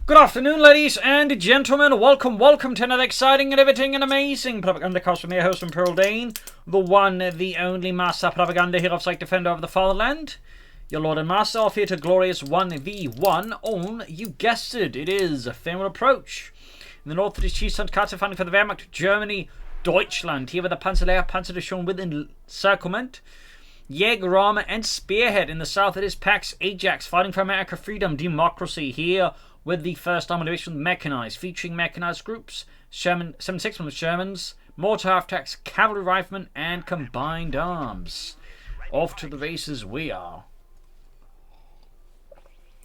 Good afternoon, ladies and gentlemen. Welcome to another exciting and riveting and amazing Propagandacast from your host from Pearl Dane, the one, the only master propaganda hero of Psych Defender of the Fatherland. Your Lord and Master off here to glorious 1v1 on, you guessed it, it is Faymonville Approach. In the north it is Tonkatsu fighting for the Wehrmacht, Germany, Deutschland. Here with the Panzerlehr, Panzer with encirclement. Jäger armor and Spearhead. In the south it is Pax Ajax fighting for America, freedom, democracy. Here with the first armoured division, mechanized, featuring mechanized groups, 76 from the Shermans, mortar half-tracks, cavalry riflemen, and combined arms. Off to the races we are.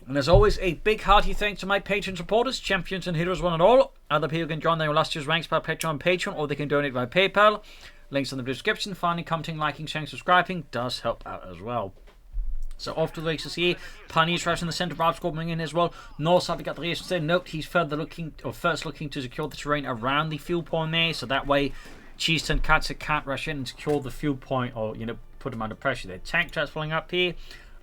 And as always, a big hearty thanks to my Patreon supporters, champions and heroes one and all. Other people can join their last year's ranks by Patreon, or they can donate via PayPal. Links in the description. Finally, commenting, liking, sharing, subscribing does help out as well. So off to the races here. Pioneers right in the centre. Bravo Squad coming in as well. North side we got the races there. Note he's first looking to secure the terrain around the fuel point there, so that way Tonkatsu can't rush in and secure the fuel point, or put them under pressure there. Tank traps falling up here.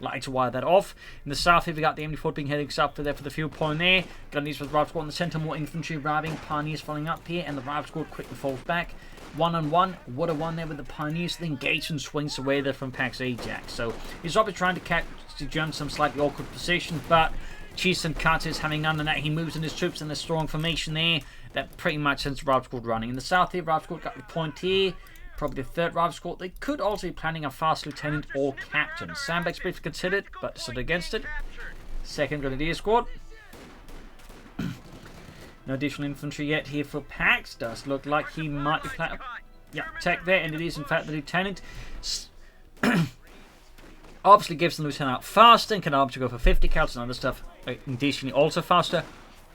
Like to wire that off. In the south here we got the MD4 being heading south there for the fuel point there. Gunneers with the Bravo Squad in the centre. More infantry arriving. Pioneers falling up here, and the Bravo Squad quickly falls back. One-on-one, what a one there with the Pioneers. The engagement swings away there from Pax Ajax. So he's obviously trying to catch the Germans some slightly awkward position, but Tonkatsu is having none of that. He moves in his troops in a strong formation there. That pretty much sends the Bravo Squad running. In the south here, Bravo Squad got the point here. Probably the third Bravo Squad. They could also be planning a fast lieutenant or captain. Sandbags briefly considered, but stood against it. Second Grenadier Squad. No additional infantry yet here for Pax. Does look like he might be planning. Yeah, tech there, and it is in fact the lieutenant. Obviously gives the lieutenant out faster and can obviously go for 50 counts and other stuff. Additionally also faster,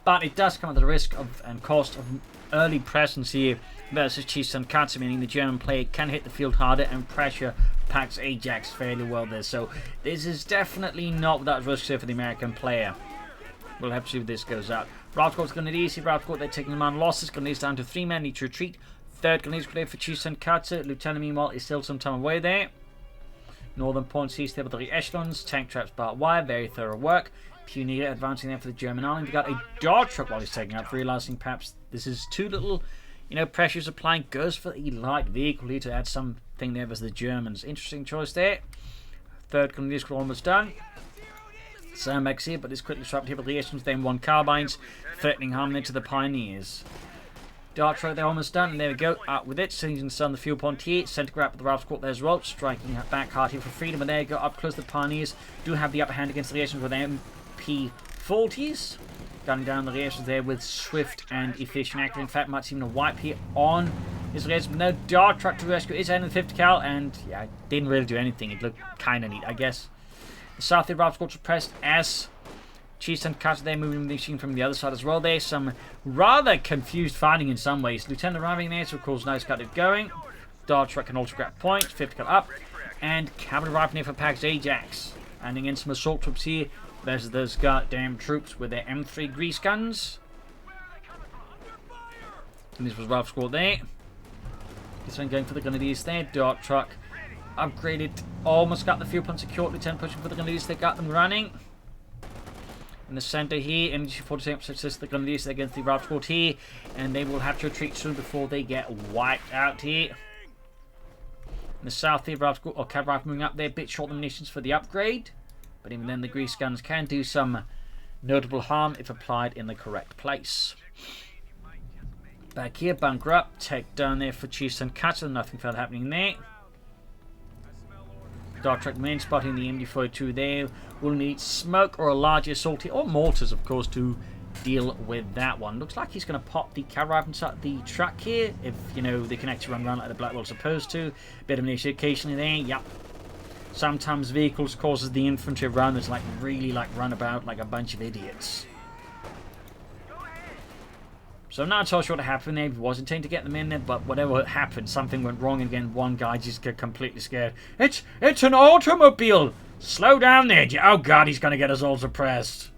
but it does come at the risk of and cost of early presence here versus Tonkatsu, meaning the German player can hit the field harder and pressure Pax Ajax fairly well there. So this is definitely not without risk here for the American player. We'll have to see if this goes out. Bravo Squad's going to be easy. Bravo Squad, they're taking them on losses. Grenadiers down to 3 men, need to retreat. Third Grenadiers clear for Tonkatsu. Lieutenant, meanwhile, is still some time away there. Northern points east there with the echelons. Tank traps, barbed wire, very thorough work. Pioneer advancing there for the German army. We've got a dart truck while he's taking up, realizing perhaps this is too little, pressures applying. Goes for a light vehicle here to add something there versus the Germans. Interesting choice there. Third Grenadier squad almost done. Sandbags here, but is quickly trapped here with the echelons, then 1 carbines, threatening harm there to the Pioneers. Dart truck, they're almost done, and there we go, out with it. Season Sun, the fuel point here, center grab with the Bravo Squad there as well, striking back hard here for freedom, and there you go, up close. The Pioneers do have the upper hand against the echelons with MP40s. Gunning down the echelons there with swift and efficient action. In fact, might even a wipe here on his res. No dart truck to rescue. It's ending 50 cal, and yeah, it didn't really do anything. It looked kind of neat, I guess. The south here, Bravo Squad suppressed as Tonkatsu there, moving the machine from the other side as well. There's some rather confused fighting in some ways. Lieutenant arriving there, so of course, nice got it going. Dart truck can also grab points, 50 cal up. And cavalry rifle here for Pax Ajax. Handing in some assault troops here. There's those goddamn troops with their M3 grease guns. And this was Bravo Squad there. This one going for the Grenadiers there. Dart truck upgraded. Almost got the fuel pump secured. Lieutenant pushing for the Grenadiers. They got them running. In the centre here, MG47 assist the Grenadiers against the Bravo Squad here. And they will have to retreat soon before they get wiped out here. In the south here, Bravo Squad, or cav rifle moving up there. Bit short munitions for the upgrade. But even then, the grease guns can do some notable harm if applied in the correct place. Back here, bunker up. Take down there for Tonkatsu. Nothing further happening there. Dart truck main spotting the MD42 there. We'll need smoke or a larger assault here, or mortars, of course, to deal with that one. Looks like he's going to pop the cav rifle inside the truck here. If, they can actually run around like the Blackwell's supposed to. Bit of an issue occasionally there. Yep. Sometimes vehicles causes the infantry around us really run about like a bunch of idiots. So I'm not so sure what happened there. He was intending to get them in there, but whatever happened, something went wrong, and again, one guy just got completely scared. It's an automobile! Slow down there! Oh god, he's gonna get us all suppressed.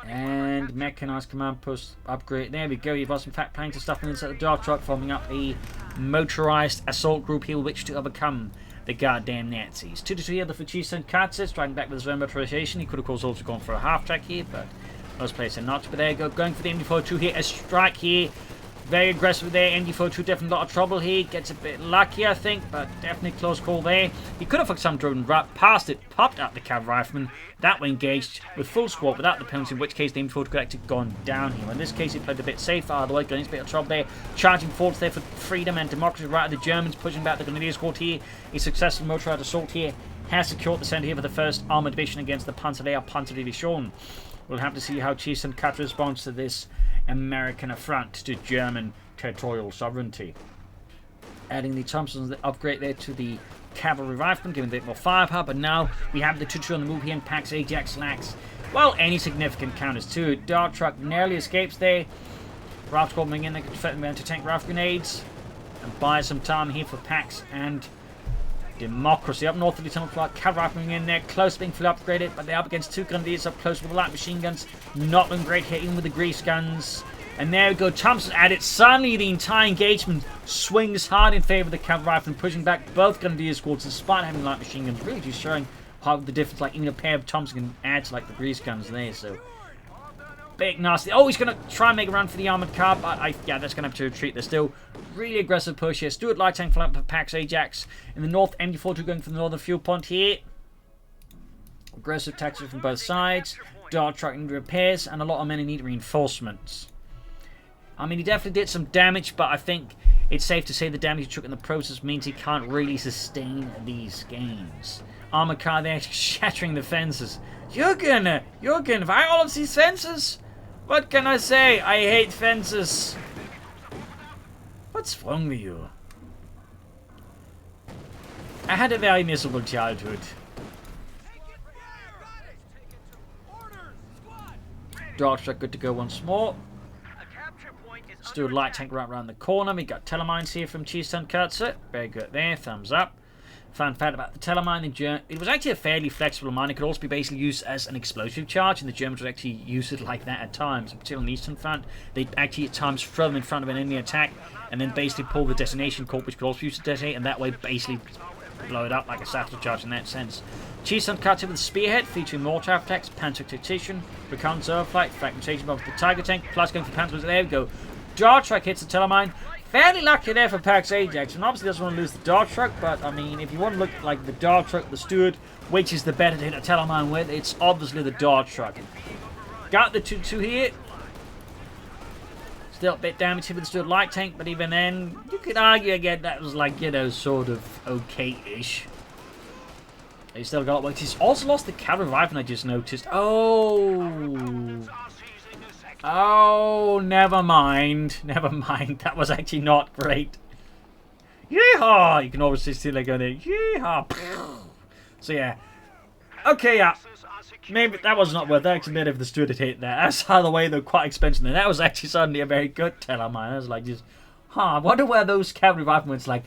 And mechanized command post upgrade. There we go. You've got some fact planning to stuff inside the dart truck, forming up a motorized assault group here, which to overcome the goddamn Nazis. 2-2 here for Tonkatsu, striking back with his own motorization. He could of course also gone for a half track here, but most players are not. But there you go, going for the MD42 here, a strike here. Very aggressive there. MD42 definitely a lot of trouble here. Gets a bit lucky, I think, but definitely close call there. He could have fucked some drone right past it, popped out the cav rifleman. That one engaged with full squad without the penalty, in which case the MD42 could have actually gone down here. In this case, he played a bit safer, otherwise going into a bit of trouble there. Charging forwards there for freedom and democracy right of the Germans, pushing back the Grenadier squad here. A successful motorized assault here has secured the centre here for the 1st Armoured Division against the Panzerlehr Panzerdivision. We'll have to see how Tonkatsu responds to this American affront to German territorial sovereignty. Adding the Thompsons, the upgrade there to the cavalry rifleman, giving a bit more firepower, but now we have the 2-2 on the move here, and Pax Ajax lacks, well, any significant counters too. Dart truck narrowly escapes there. Ralph coming in, they can defend them to tank rifle grenades and buy some time here for Pax and Democracy. Up north of the tunnel plot, cavalry rifleman in there, close to being fully upgraded, but they're up against 2 grenadiers up close with the light machine guns. Not looking great here, even with the grease guns. And there we go, Thompson at it. Suddenly the entire engagement swings hard in favour of the cavalry rifleman, pushing back both grenadier squads despite having light machine guns. Really just showing how the difference, like even a pair of Thompson can add to like the grease guns there. So big nasty. Oh, he's going to try and make a run for the armoured car, but yeah, that's going to have to retreat. There's still really aggressive push here. Stuart light tank flank for Pax Ajax. In the north, MD42 going for the northern fuel point here. Aggressive tactics from both sides. Dart truck need repairs, and a lot of men need reinforcements. I mean, he definitely did some damage, but I think it's safe to say the damage he took in the process means he can't really sustain these gains. Armoured car there shattering the fences. You're gonna fight all of these fences? What can I say? I hate fences. What's wrong with you? I had a very miserable childhood. Dart truck good to go once more. Stuart light tank right around the corner. We got telemines here from Tonkatsu. Very good there. Thumbs up. Fun fact about the telemine, it was actually a fairly flexible mine. It could also be basically used as an explosive charge, and the Germans would actually use it like that at times, particularly on the eastern front. They'd actually at times throw them in front of an enemy attack, and then basically pull the detonation cord, which could also use to detonate, and that way basically blow it up like a satellite charge in that sense. Tonkatsu with the Spearhead, featuring mortar attacks, panzer tactician, recon flight, fragmentation above the Tiger tank, plus going for panzers. There we go. Dart truck hits the telemine. Fairly lucky there for Pax Ajax, and obviously doesn't want to lose the dart truck, but I mean, if you want to look like the dart truck, the Stuart, which is the better to hit a telemine with, it's obviously the dart truck. Got the 2-2 here. Still a bit damage here with the Stuart light tank, but even then, you could argue again that was like, you know, sort of okay-ish. He still got work. He's also lost the cavalry rifle, I just noticed. Oh, never mind. Never mind. That was actually not great. Yeehaw! You can obviously see they're going to yeehaw. So yeah. Okay, yeah. Maybe that was not worth it. Actually, made if the Stuart had hit there. That's how the way they're quite expensive. And that was actually suddenly a very good telemine. I was like, just, I wonder where those cavalry riflemen went. Like,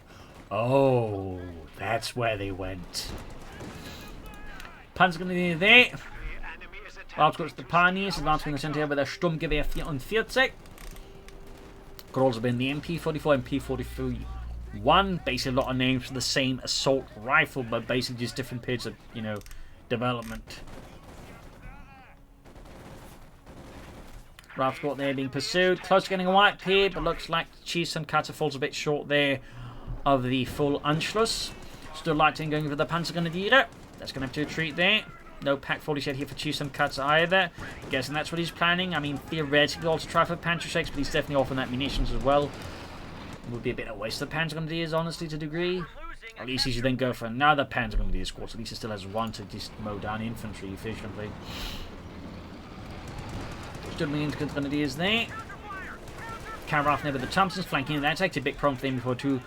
oh, that's where they went. Panzer Grenadier there. Raub's got the Pioneers, advancing in the centre here with their Sturmgewehr 44. Could also been the MP44, MP43-1. Basically a lot of names for the same assault rifle, but basically just different periods of, you know, development. Raub's got there being pursued. Close to getting a white pair, but looks like Tonkatsu falls a bit short there of the full Anschluss. Still lighting going for the Panzer Grenadier. That's going to have to retreat there. No Pack 47 here for Tonkatsu either. Guessing that's what he's planning. I mean, theoretically, also try for Panzer Shakes, but he's definitely offering that munitions as well. It would be a bit of a waste of Panzer Grenadiers, honestly, to a degree. At least he should then go for another Panzer Grenadier squad. So at least he still has one to just mow down infantry efficiently. Still millions of Grenadiers there. Carrath never the Thompsons flanking that. It's actually a big problem for them before too.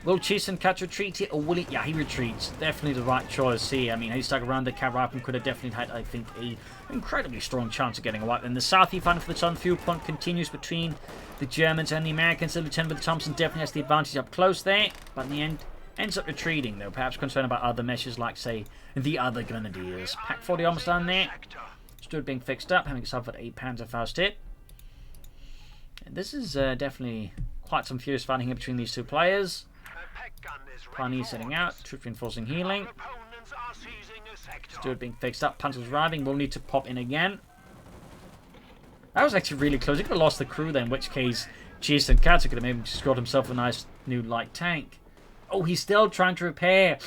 Will Tonkatsu retreat here, or will he? Yeah, he retreats. Definitely the right choice here. I mean, he stuck around the Carrath and could have definitely had, I think, an incredibly strong chance of getting a wipe. And the South fighting for the Southern fuel point continues between the Germans and the Americans. The Lieutenant with the Thompson definitely has the advantage up close there, but in the end, ends up retreating, though. Perhaps concerned about other measures like, say, the other Grenadiers. Pack 40 almost down there. Stood being fixed up, having suffered a Panzerfaust hit. And this is definitely quite some furious fighting here between these two players. Pioneer setting out. Troop reinforcing healing. Stewart being fixed up. Panzer's arriving. We'll need to pop in again. That was actually really close. He could have lost the crew there, in which case Tonkatsu could have maybe just got himself a nice new light tank. Oh, he's still trying to repair.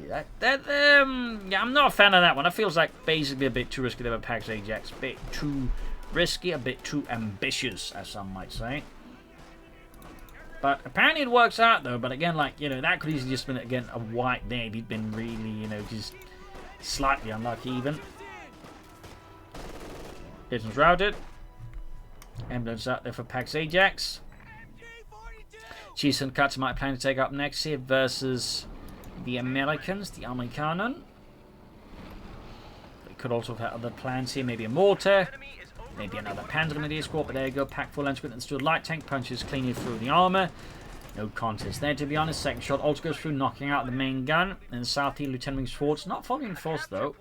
Yeah, I'm not a fan of that one. That feels like basically a bit too risky there with Pax Ajax. A bit too risky, a bit too ambitious, as some might say. But apparently it works out, though. But again, like, that could easily just been, again, a white day. He'd been really, just slightly unlucky even. Pigeons routed. Ambulance out there for Pax Ajax. Tonkatsu might plan to take up next here versus the Americans, the Amerikanen. They could also have had other plans here, maybe a mortar, maybe another Panzer Grenadier squad, but there you go, pack full lens and stood light tank punches cleanly through the armor. No contest there, to be honest. Second shot also goes through, knocking out the main gun. And south here, Lieutenant Schwartz, not fully reinforced though.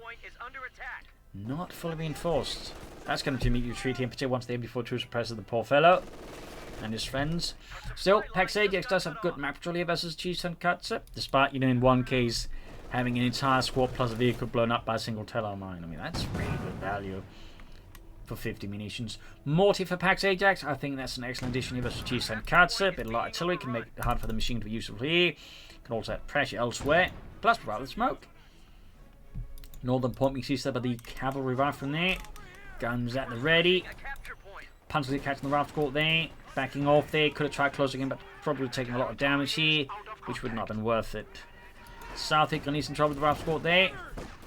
Not fully reinforced. That's going to immediately retreat here, in particular once the MD42 suppresses the poor fellow and his friends. Still, Pax Ajax does have good map control here versus Tonkatsu, despite, in one case, having an entire squad plus a vehicle blown up by a single Teller mine. I mean, that's really good value for 50 munitions. Morty for Pax Ajax, I think that's an excellent addition here versus Tonkatsu. A bit of light artillery can make it hard for the machine to be useful here. Can also have pressure elsewhere, plus provide the smoke. Northern point being seized by the cavalry rifle from there. Guns at the ready. Panzer catching the raft squad there. Backing off there. Could have tried closing in, but probably taking a lot of damage here, which would not have been worth it. South here, gonna need some trouble with the raft squad there.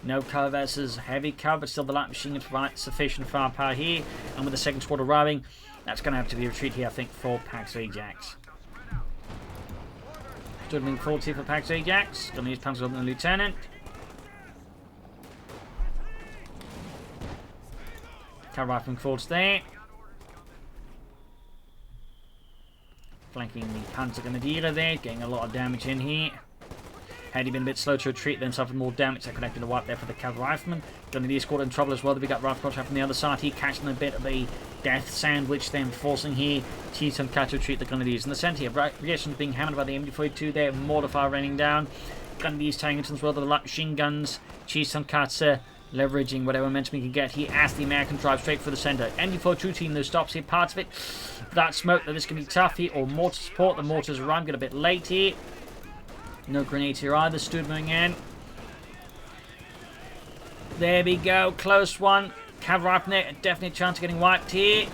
No cover versus heavy cover, but still the light machine can provide sufficient firepower here. And with the second squad arriving, that's going to have to be a retreat here, I think, for Pax Ajax. Stoodling forward here for Pax Ajax. Gonna use Panzer and the Lieutenant. Cavalry rifling forwards there. Flanking the Panzer Grenadier there, getting a lot of damage in here. Had he been a bit slow to retreat, then suffered more damage, that could have been a wipe there for the cavalry rifleman. Grenadier squad in trouble as well. We got rifle contract from the other side here, catching a bit of a death sandwich, then forcing here Tonkatsu to retreat the Grenadiers in the centre here. Reactions being hammered by the MD42 there, mortar fire raining down. Grenadiers taking into as well the light machine guns. Tonkatsu leveraging whatever momentum he can get here as the American drive straight for the centre. MD42 team though stops here, parts of it. That smoke, that this can be tough here, or mortar support. The mortars arrive, get a bit late here. No grenades here either. Stood moving in. There we go. Close one. Cavalry rifle there. Definite chance of getting wiped here.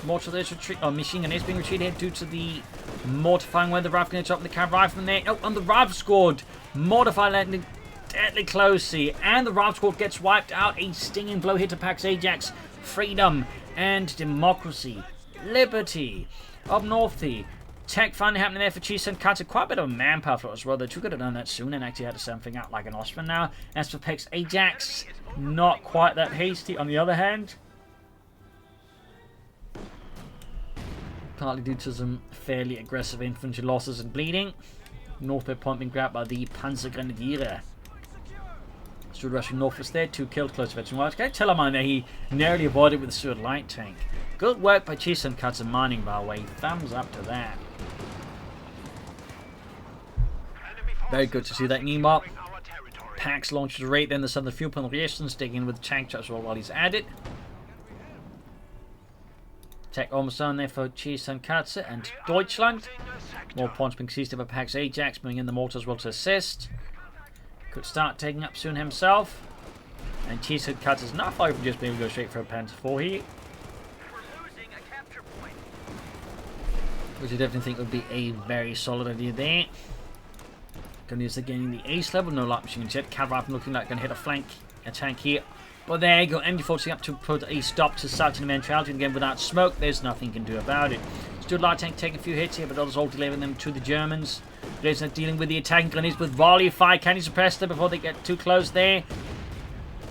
Mortar is retreat. Oh, machine gun is being retreated here due to the mortifying where the rifle grenades up the cavalry rifle there. Oh, and the rifle squad. Mortify landing deadly close here. And the rifle squad gets wiped out. A stinging blow here to Pax Ajax. Freedom and democracy. Liberty. Up north here. Tech finally happening there for Tonkatsu. Quite a bit of manpower for us as well. They could have done that soon and actually had to set something out like an Osman now. As for Pax Ajax, not quite that hasty on the other hand. Partly due to some fairly aggressive infantry losses and bleeding. Northward point being grabbed by the Panzer Grenadier. Stood rushing northwards there. 2 killed close to veteran wild. Can I tell him there he narrowly avoided with the Stuart light tank. Good work by Tonkatsu mining, by the way. Thumbs up to that. Very good to see that. Meanwhile, Pax launches a raid, then the southern fuel point resistance, digging in with tank shots while he's at it. Tech almost on there for Tonkatsu and Deutschland. More points being seized by Pax Ajax, bringing in the mortar as well to assist. Could start taking up soon himself. And Tonkatsu is not far from just being able to go straight for a Panzer 4 here. Which I definitely think would be a very solid idea there. Going to use gaining the ace level, no light machine jet. Cavalry looking like going to hit a tank here. But there you go, MD40 up to put a stop to Sergeant Eventuality. Again, without smoke, there's nothing you can do about it. Stood light tank taking a few hits here, but others all delivering them to the Germans. Blaze not dealing with the attacking grenades with volley fire. Can he suppress them before they get too close there?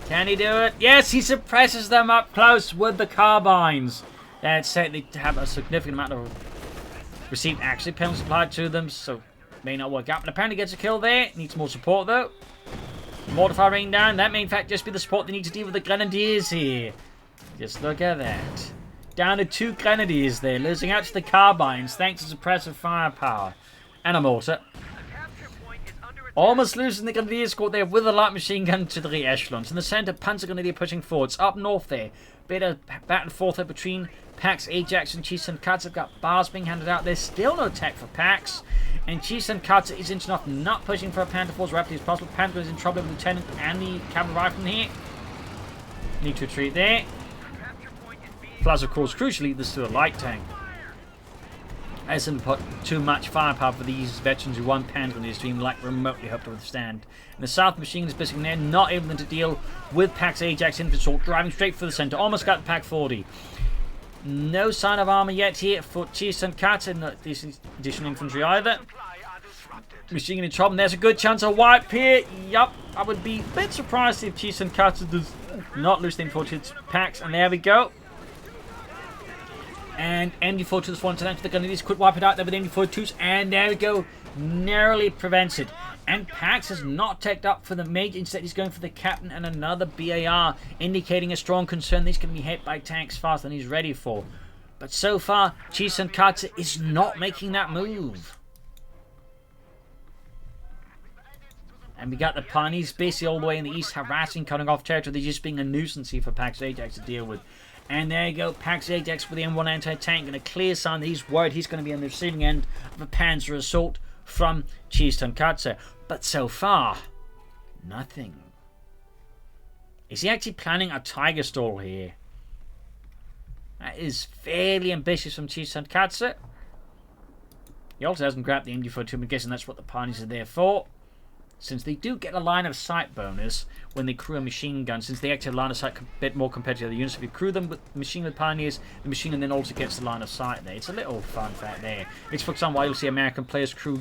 Can he do it? Yes, he suppresses them up close with the carbines. That's it, they have a significant amount of received actually penalties applied to them, so may not work out. But apparently gets a kill there. Needs more support though. Mortar fire raining down. That may in fact just be the support they need to deal with the Grenadiers here. Just look at that. Down to 2 Grenadiers there, losing out to the carbines thanks to suppressive firepower. And a mortar. Almost losing the Grenadier squad there with a light machine gun to the rear echelons. In the center, Panzer Grenadier pushing forwards. Up north there, bit of back and forth there between Pax, Ajax, and Tonkatsu. Got bars being handed out. There's still no tech for Pax. And Tonkatsu is inching off, not pushing for a Panther force as rapidly as possible. Panther is in trouble with Lieutenant and the cavalry rifleman here. Need to retreat there. Plus, of course, crucially, there's still a light tank. Hasn't put too much firepower for these veterans who won Panther in the stream, like remotely hope to withstand. In the south, machine is basically there, not able to deal with Pax Ajax infantry, driving straight for the center. Almost got the Pack 40. No sign of armor yet here for Tonkatsu, not decent additional infantry either. Machine in trouble, and there's a good chance of wipe here. Yup, I would be a bit surprised if Tonkatsu does not lose the infantry to Pax, and there we go. And MD42 to the front, and the Grenadiers could wipe it out there with MD42s, and there we go, narrowly prevents it. And Pax has not teched up for the major, instead he's going for the captain and another BAR, indicating a strong concern that he's going to be hit by tanks faster than he's ready for. But so far, Tonkatsu is not making that move. And we got the Pioneers basically all the way in the east, harassing, cutting off territory. They're just being a nuisance here for Pax Ajax to deal with. And there you go, Pax Ajax with the M1 anti-tank, and a clear sign that he's worried he's going to be on the receiving end of a panzer assault from Tonkatsu. But so far, nothing. Is he actually planning a tiger stall here? That is fairly ambitious from Tonkatsu. He also hasn't grabbed the MD42, I'm guessing that's what the Pioneers are there for. Since they do get a line of sight bonus when they crew a machine gun, since they actually have line of sight a bit more compared to the other units. If you crew them with machine with Pioneers, the machine gun then also gets the line of sight there. It's a little fun fact there. It's for example why you'll see American players crew,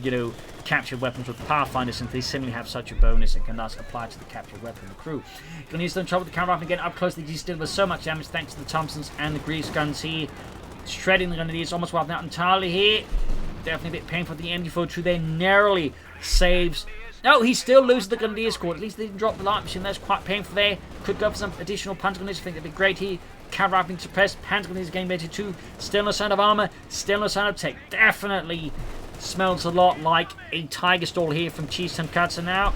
captured weapons with Pathfinder, since they similarly have such a bonus and can thus apply to the captured weapon of the crew. Gonna use them trouble with the camera rifle again up close. They just deliver so much damage thanks to the Thompsons and the grease guns here. Shredding the Grenadiers, almost wiping out entirely here. Definitely a bit painful. The MD42 there narrowly saves. No, he still loses the Grenadier squad. At least they didn't drop the light machine. That's quite painful there. Could go for some additional Panther Grenadiers. I think that'd be great here. Cavalry being suppressed. Panther Grenadiers getting better too. Still no sign of armor. Still no sign of tech. Definitely smells a lot like a tiger stall here from Tonkatsu now.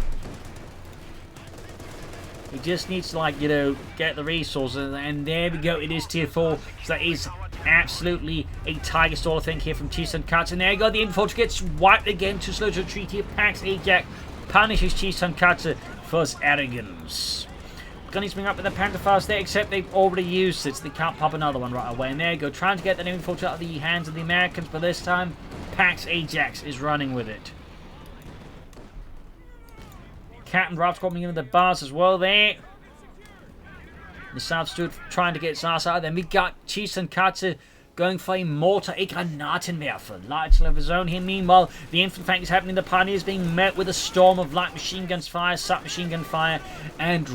He just needs to, get the resources. And there we go. It is tier 4. So that is absolutely a tiger stall, I think, here from Tonkatsu. And there you go. The infantry gets wiped again. Too slow to retreat here. Pax Ajax punishes Tonkatsu for his arrogance. Gunnies bring up with the Panther fast there, except they've already used it, so they can't pop another one right away. And there you go, trying to get that infantry out of the hands of the Americans, but this time, Pax Ajax is running with it. Captain Raft's coming in with the bars as well there. The South stood trying to get its ass out. Then we got Tonkatsu going for a mortar, a Granatenwerfer. Light of his own here. Meanwhile, the infantry fight is happening. The Pioneers being met with a storm of light machine guns fire, submachine gun fire, and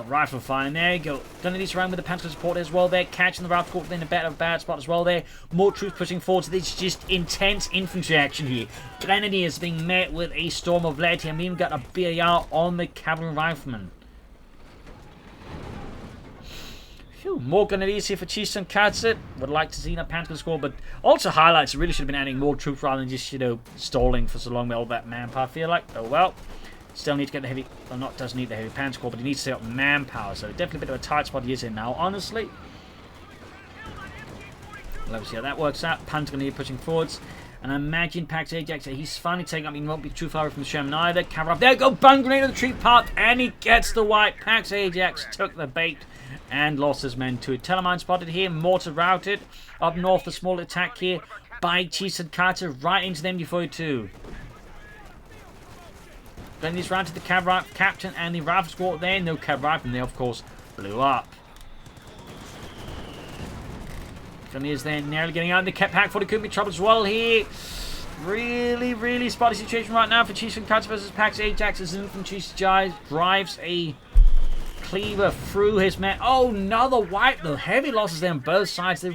rifle fire. And there you go. Grenadiers around with the Panther support as well there. Catching the rifle in a bad spot as well there. More troops pushing forward. So it's just intense infantry action here. Grenadiers being met with a storm of lead here. And we even got a BAR on the cavalry rifleman. Phew, more Grenadiers here for Tonkatsu. Would like to see a Panther score, but also highlights. Really should have been adding more troops rather than just, stalling for so long with all that manpower. I feel like, oh well. Still need to get the heavy, well, not does need the heavy Panther score, but he needs to set up manpower. So definitely a bit of a tight spot he is in now, honestly. Let's see how that works out. Panther Grenadier pushing forwards. And I imagine Pax Ajax, he's finally taking up. He won't be too far away from the Sherman either. Cavalry up. There you go. Bun grenade of the tree part. And he gets the wipe. Pax Ajax took the bait and lost his men to it. Telemine spotted here. Mortar routed. Up north, the small attack here by Tonkatsu right into the MD42. Then he's round to the cavalry captain and the rifle squad there. No cavalry from there, of course, blew up. Grenadiers there nearly getting out. The Pack 40 could be trouble as well here. Really spotty situation right now for Tonkatsu versus Pax Ajax as infantry drives a cleaver through his men. Oh, another wipe though. Heavy losses there on both sides. The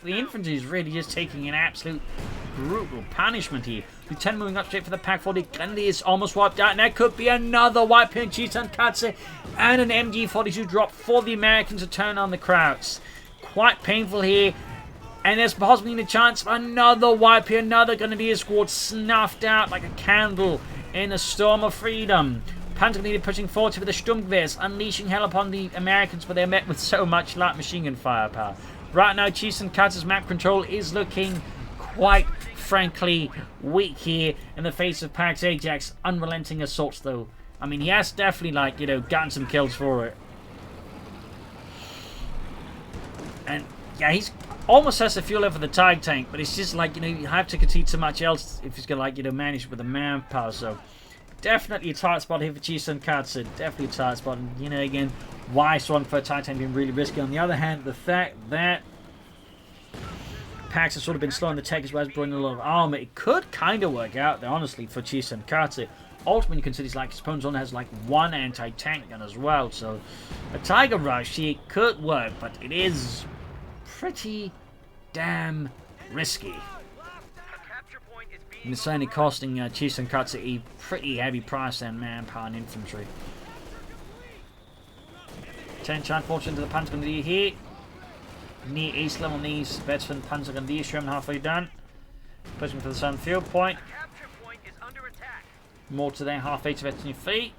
infantry is really just taking an absolute brutal punishment here. Lieutenant moving up straight for the Pack 40. Grenadiers almost wiped out, and that could be another wipe here in Tonkatsu. And an MG42 drop for the Americans to turn on the Krauts. Quite painful here. And there's possibly a chance for another wipe here. Another Grenadier squad snuffed out like a candle in a storm of freedom. Panzer pushing forward with the Sturmgewehrs, unleashing hell upon the Americans, but they're met with so much light machine gun firepower. Right now, Tonkatsu's map control is looking quite frankly weak here in the face of Pax Ajax unrelenting assaults, though. I mean, he has definitely, like, you know, gotten some kills for it. And, yeah, he's almost has the fuel level for the Tiger tank, but it's just like, you know, you have to concede so much else if he's going to, like, you know, manage with the manpower, so... Definitely a tight spot here for Tonkatsu. Definitely a tight spot. And, you know, again, wise one for a tight tank being really risky. On the other hand, the fact that Pax has sort of been slowing the tech as well as bringing a lot of armor, it could kind of work out there, honestly, for Tonkatsu. Ultimately, you consider like his opponent only has like one anti-tank gun as well, so a Tiger Rush here could work, but it is pretty damn risky. And it's only costing Tonkatsu a pretty heavy price than manpower and infantry. 10 transports into the Panzergrenadier here. Near east level these veteran Panzergrenadier, Sherman halfway done. Pushing for the southern field point. More to their halfway to veteran feet.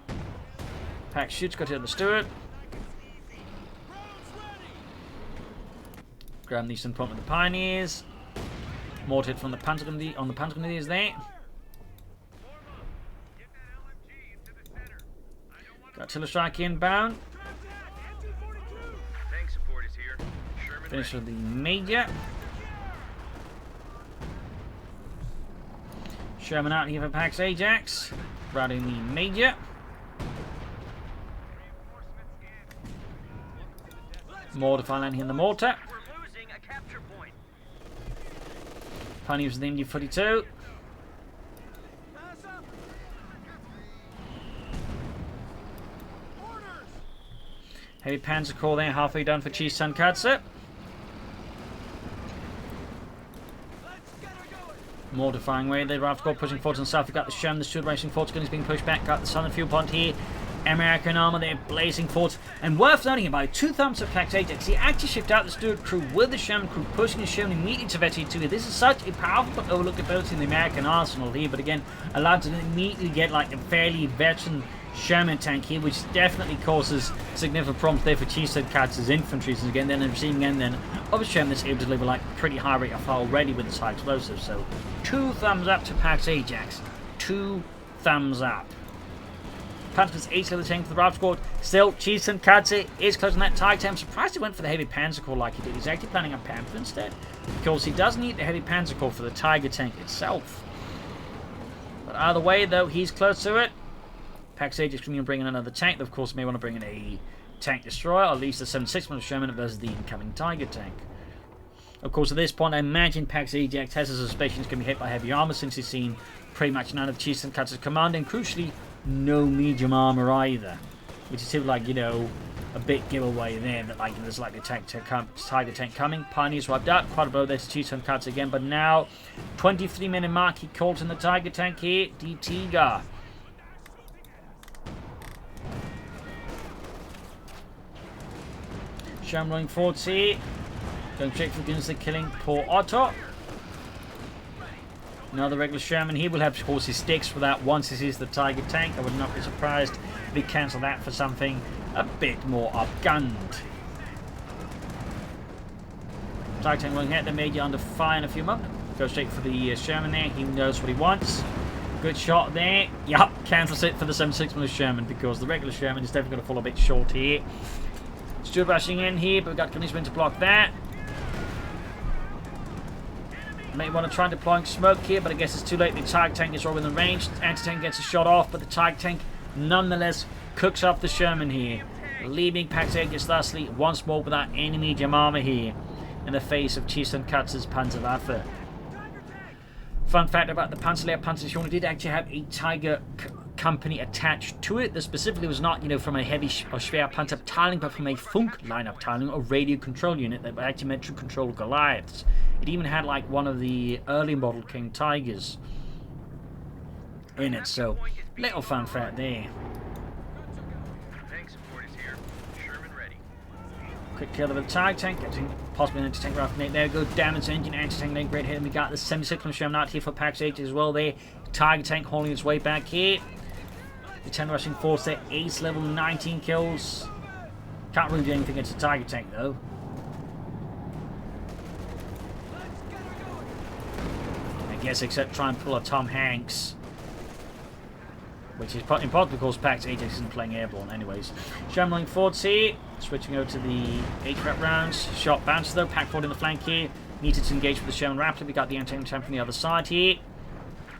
Pack shoots, got to the steward. Grab the eastern point with the Pioneers. More hit from the Panzergrenadier on the Panzergrenadiers there. Got artillery strike inbound. Finish with the Major. Sherman out here for Pax Ajax. Routing the Major. Mortar fire here in the mortar. Pioneers with the MD-42. Heavy Panzer Corps there, halfway done for Tonkatsu. Mortifying way, the Raft Corps pushing forward to the south. We've got the Sherman, the Steward Racing Force gun is being pushed back. Got the southern fuel point here. American armor, they're blazing forward. And worth noting about 2 thumbs up Pax Ajax. He actually shipped out the Steward crew with the Sherman crew, pushing the Sherman immediately to Veteran 2. This is such a powerful overlook ability in the American arsenal here, but again, allowed to immediately get like a fairly veteran Sherman tank here, which definitely causes significant problems there for Tonkatsu's infantry. And again, then receiving end then of a Sherman that's able to deliver like pretty high rate of fire already with its high explosives. So 2 thumbs up to Pax Ajax. 2 thumbs up. Panzer's 8 level tank for the Raft Corps. Still, Tonkatsu is closing that Tiger tank. I'm surprised he went for the heavy Panzer Corps like he did. He's actually planning on Panther instead, because he does need the heavy Panzer Corps for the Tiger tank itself. But either way, though, he's close to it. Pax Ajax can bring in another tank. Of course, may want to bring in a tank destroyer, or at least a 7.6mm Sherman versus the incoming Tiger tank. Of course, at this point, I imagine Pax Ajax has a suspicion he's going to be hit by heavy armor, since he's seen pretty much none of Tonkatsu's command, and crucially, no medium armor either, which is sort of like, you know, a big giveaway there that like there's like a Tiger tank coming. Pioneers wiped out, quite a blow there to Tonkatsu again, but now 23-minute mark, he caught in the Tiger tank here, the Tiger. Sherman running forward here, going straight for the killing poor Otto. Another regular Sherman here will have, of course, his sticks for that once he sees the Tiger tank. I would not be surprised if he cancel that for something a bit more upgunned. Tiger tank running at the Major under fire in a few moments. Go straight for the Sherman there. He knows what he wants. Good shot there. Yup, cancels it for the 7.6mm Sherman, because the regular Sherman is definitely going to fall a bit short here. Steward rushing in here, but we've got Gunnishman to block that. May want to try deploying smoke here, but I guess it's too late. The Tiger tank is already within range. Anti-tank gets a shot off, but the Tiger tank nonetheless cooks up the Sherman here, leaving Pax Ajax thusly once more without any medium armor here in the face of Tonkatsu's Panzerwaffe. Fun fact about the Panzerlehr Panzerdivision, did actually have a Tiger company attached to it that specifically was not, you know, from a heavy or schwer Panzerabteilung, but from a Funk line-Abteilung or radio control unit that actually meant to control Goliaths. It even had like one of the early model King Tigers in it, so little fun fact there. Quick kill of the TIE tank, getting possibly an anti-tank rifle grenade. There we go, damage engine, anti-tank grenade, great hit. And we got the 76 from Sherman out here for Pax Ajax as well there. Tiger tank holding its way back here. The 10 rushing force there, ace level, 19 kills. Can't really do anything against the Tiger tank though. I guess except try and pull a Tom Hanks. Which is in part because Pax Ajax isn't playing airborne anyways. Shambling forwards here. Switching over to the HVAP rounds. Shot bounce though. Pack forward in the flank here. Needed to engage with the Sherman Raptor. We got the anti-tank tank from the other side here.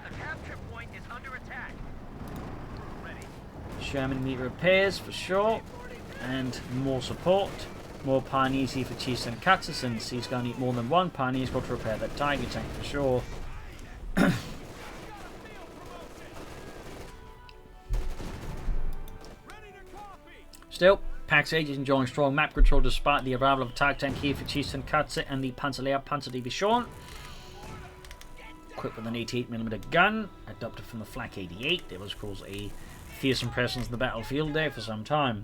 The capture point is under attack. Ready. Sherman meet repairs for sure. And more support. More Pioneers here for Chief Tonkatsu, since he's going to need more than one Pioneer. He's got to repair that Tiger tank for sure. Still, Pax Ajax is enjoying strong map control despite the arrival of a Tiger tank here for Chief Tonkatsu and the Panzerlehr Panzer Division. Equipped with an 88mm gun, adopted from the Flak 88. There was, of course, a fearsome presence in the battlefield there for some time.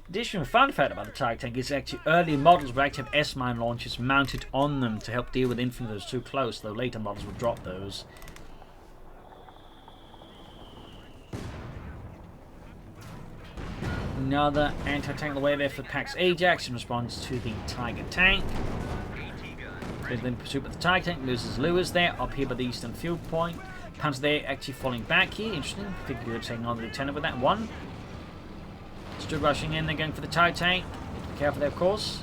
The additional fun fact about the Tiger tank is actually early models would actually have S-mine launchers mounted on them to help deal with infantry that was too close, though later models would drop those. Another anti-tank away there for Pax Ajax in response to the Tiger tank. There's then pursuit with the Tiger tank, loses Lewis there, up here by the eastern field point. Panzer there actually falling back here, interesting. Figured you're taking on the lieutenant with that one. Stood rushing in, they're going for the Tiger tank. Need to be careful there, of course.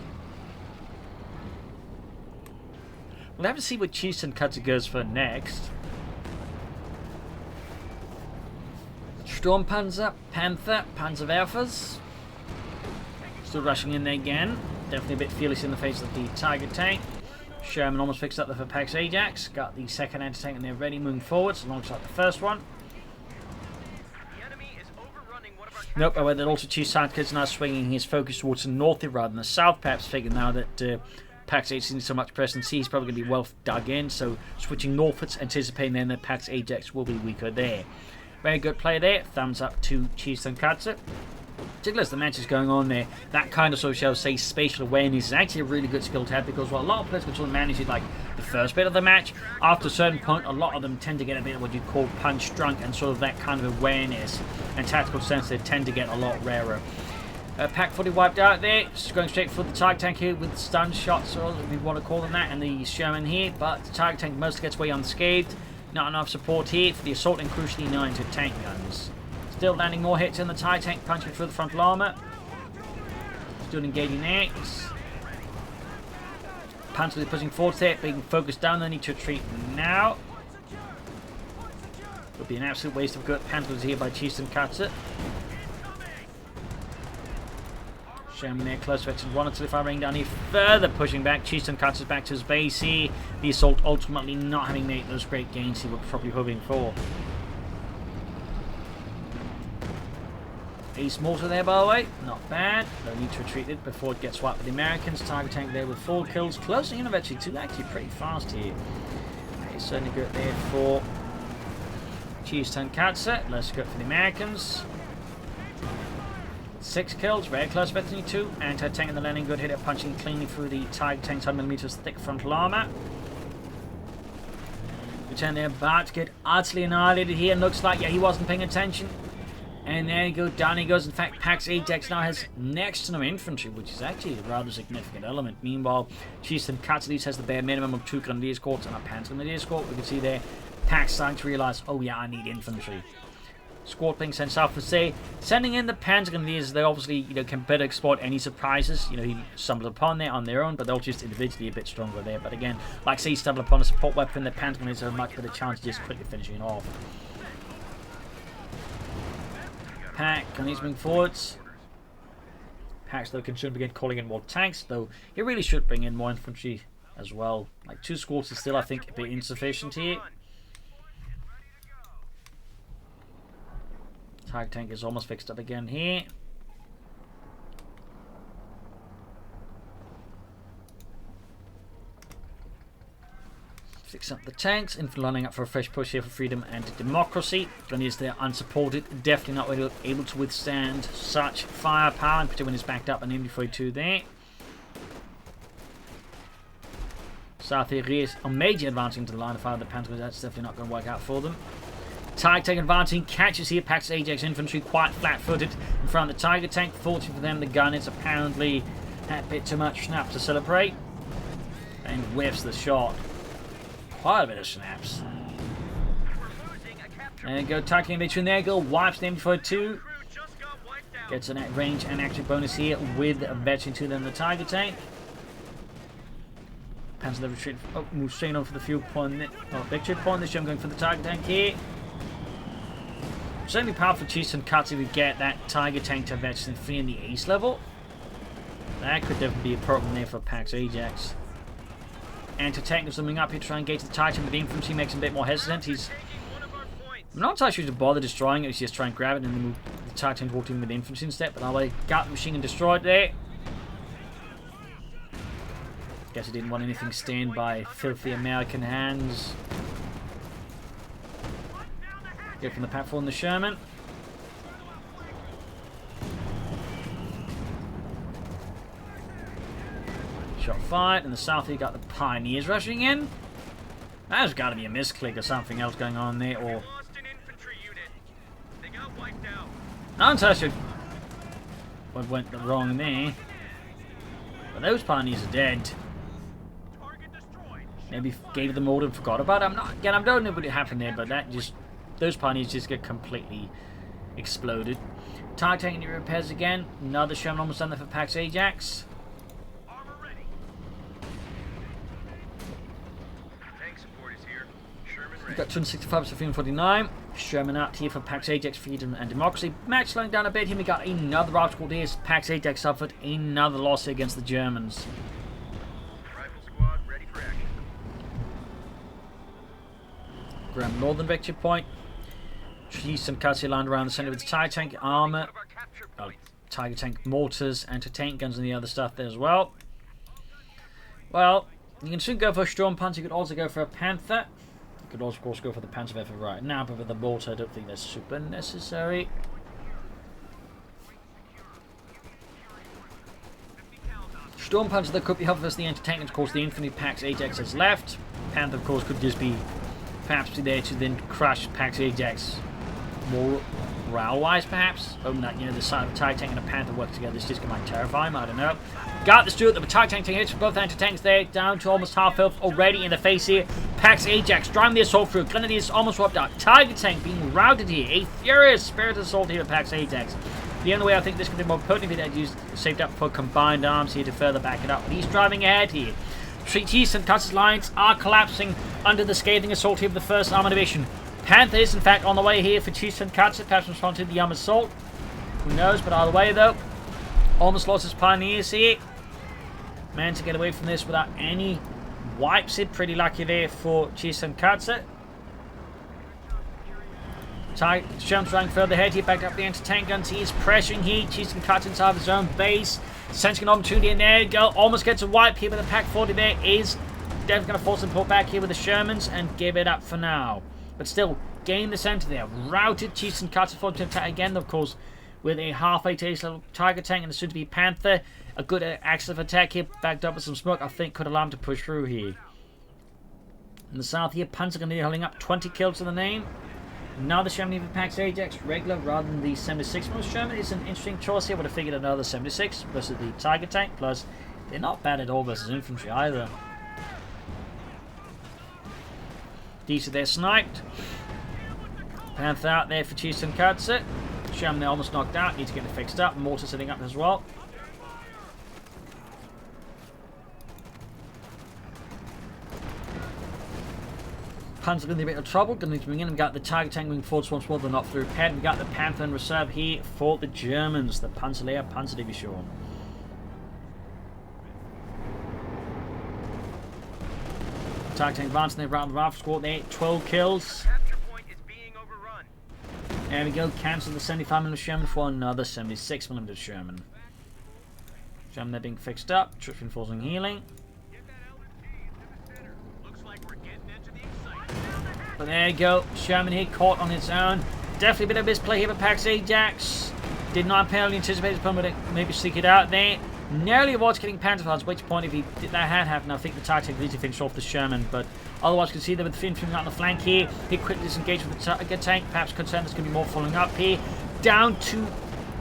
We'll have to see what Chief Tonkatsu goes for next. Sturmpanzer, Panther, Panzerwerfers. Still rushing in there again. Definitely a bit fearless in the face of the Tiger tank. Sherman almost fixed up there for Pax Ajax. Got the second anti-tank and they're ready, moving forwards alongside the first one. Nope, however, that also Chief Tonkatsu now swinging his focus towards the north rather than the south, perhaps figuring now that Pax Ajax isn't so much presence. He's probably going to be well dug in, so switching northwards, anticipating then that Pax Ajax will be weaker there. Very good play there. Thumbs up to Chief Tonkatsu. Particularly as the match is going on there, that kind of, so shall I say, spatial awareness is actually a really good skill to have, because while a lot of players can sort of manage it like the first bit of the match, after a certain point, a lot of them tend to get a bit of what you call punch drunk, and sort of that kind of awareness and tactical sense they tend to get a lot rarer. Pack fully wiped out there, just going straight for the Tiger tank here with stun shots, or if you want to call them that, and the Sherman here, but the Tiger tank mostly gets away unscathed. Not enough support here for the assault and crucially 9 to tank guns. Still landing more hits in the Tiger tank, punching through the frontal armour. Still engaging X. Panzer is pushing forward there, being focused down. They need to retreat now. It would be an absolute waste of good Panzers here by Chief Tonkatsu. Sherman there, close veteran 1 until if I ring down here further, pushing back. Chief Tonkatsu's back to his base here. The assault ultimately not having made those great gains he was probably hoping for. Ace mortar there, by the way, not bad. They'll need to retreat it before it gets wiped with the Americans. Tiger tank there with 4 kills, closing in eventually to actually pretty fast here. Okay, certainly good there for Chief Tonkatsu. Let's go for the Americans. 6 kills, very close, Bethany 2. Anti-tank in the landing, good hit at punching cleanly through the Tiger tank's 100mm thick frontal armour. Lieutenant there about to get utterly annihilated here, and looks like, yeah, he wasn't paying attention. And there you go, down he goes. In fact, Pax Ajax now has next to no infantry, which is actually a rather significant element. Meanwhile, Chief Tonkatsu has the bare minimum of 2 Grenadier escorts and a Panzer Grenadier escort. We can see there, Pax starting to realise, oh yeah, I need infantry. Squad being sent south for say, sending in the Panzer Grenadiers, they obviously, can better exploit any surprises, he stumbled upon there on their own, but they're just individually a bit stronger there. But again, like say, he stumbled upon a support weapon, the Panzer Grenadiers have a much better chance of just quickly finishing it off. Pack, and he's moving forwards. Pax, though, can soon begin calling in more tanks, though he really should bring in more infantry as well. Like 2 squads is still, I think, a bit insufficient here. Tiger tank is almost fixed up again here. Fix up the tanks. Infantry lining up for a fresh push here for freedom and democracy. Grenadiers there unsupported. Definitely not able to withstand such firepower, and particularly when it's backed up an MD-42 there. South here is a major advancing to the line of fire of the Panthers. That's definitely not going to work out for them. Tiger tank advancing, catches here, packs Ajax infantry quite flat-footed in front of the Tiger tank. Fortunately for them, the gun is apparently a bit too much snap to celebrate. And whiffs the shot. Quite a bit of snaps. There you go, tackling between there, go, wipes them for 2. Gets a range and action bonus here with a veteran to them, the Tiger tank. Panzer the retreat, moves straight on for the fuel point, victory point. This time going for the Tiger tank here. Certainly powerful Tonkatsu would get that Tiger tank to veteran 3 in the ace level. That could definitely be a problem there for Pax Ajax. And to tank something up here to try and engage the Titan, but the infantry makes him a bit more hesitant. He's not actually to bother destroying it, he's just trying to grab it and then move the Titan walked in with the infantry instead. But I got the machine gun destroyed there. Guess he didn't want anything stained by filthy American hands. Go from the platform, the Sherman. Shot fired, and the south you got the Pioneers rushing in. There's got to be a misclick or something else going on there, or not entirely sure what went wrong there. But those Pioneers are dead. Maybe gave them order and forgot about it. I don't know what happened there, but that just those Pioneers just get completely exploded. Tiger taking the repairs again. Another Sherman almost done there for Pax Ajax. We've got 265 to 349. Sherman out here for Pax Ajax, Freedom and Democracy. Match slowing down a bit here. We got another obstacle here. Pax Ajax suffered another loss against the Germans. Rifle squad ready for action. Graham Northern victory point. Tonkatsu land around the center with the Tiger tank armor. Tiger tank mortars, anti-tank guns and the other stuff there as well. Well, you can soon go for a Storm Panther. You could also go for a Panther. You could also, of course, go for the Panther for right now, but with the mortar, I don't think that's super necessary. Storm Panther that could be helpful as the anti-tank, and of course the infantry Pax Ajax has left. Panther, of course, could just be perhaps be there to then crush Pax Ajax more morale-wise, perhaps. Hoping that, you know, the side of the Tiger tank and a Panther work together. This just might terrify him, I don't know. Got the Stuart, the Tiger tank taking hits from both anti-tanks there, down to almost half health already in the face here. Pax Ajax driving the assault through. Grenadiers almost wiped out. Tiger tank being routed here. A furious spirited assault here with Pax Ajax. The only way I think this could be more potent if they'd used saved up for combined arms here to further back it up. But he's driving ahead here. Tonkatsu's lines are collapsing under the scathing assault here of the 1st Armored Division. Panther is in fact on the way here for Tonkatsu, perhaps responding to the armored assault. Who knows, but either way though. Almost lost his Pioneers here. Managed to get away from this without any wipes it. Pretty lucky there for Tonkatsu. Sherman's running further ahead here, backed up the anti-tank guns. He is pressuring here. Tonkatsu inside of his own base. Sensing an opportunity, and there you go. Almost gets a wipe here, but the Pack 40 there is definitely going to force him to pull back here with the Shermans and give it up for now. But still, gain the center there. Routed Tonkatsu forced to attack again, of course, with a half-8 ace level Tiger tank and a soon-to-be Panther. A good axis of attack here, backed up with some smoke, I think could allow him to push through here. In the south here, Panzer going to be holding up 20 kills to the name. Another Sherman for Pax Ajax, regular rather than the 76mm Sherman is an interesting choice here. Would have figured another 76 versus the Tiger tank. Plus, they're not bad at all versus infantry either. Decent there, sniped. Panther out there for Tonkatsu. Sherman they're almost knocked out. Need to get it fixed up. Mortar setting up as well. Panzer in a bit of trouble, going to need to bring in. We got the Tiger tank moving forwards once more, they're not through pad. We got the Panther in reserve here for the Germans, the Panzerlehr Panzer Division. Tiger tank advancing there around the rifle squad there, 12 kills. Capture point is being overrun. There we go, cancel the 75mm Sherman for another 76mm Sherman. Sherman there being fixed up, troops reinforcing healing. But there you go, Sherman here caught on its own. Definitely a bit of misplay here by Pax Ajax. Did not apparently anticipate his opponent, maybe seek it out there. Nearly avoids getting Panzerfaust, at which point if that had happened, I think the tactic really finished off the Sherman, but otherwise you can see that with the infantry on the flank here, he quickly disengaged with the target tank, perhaps concerned there's going to be more following up here. Down to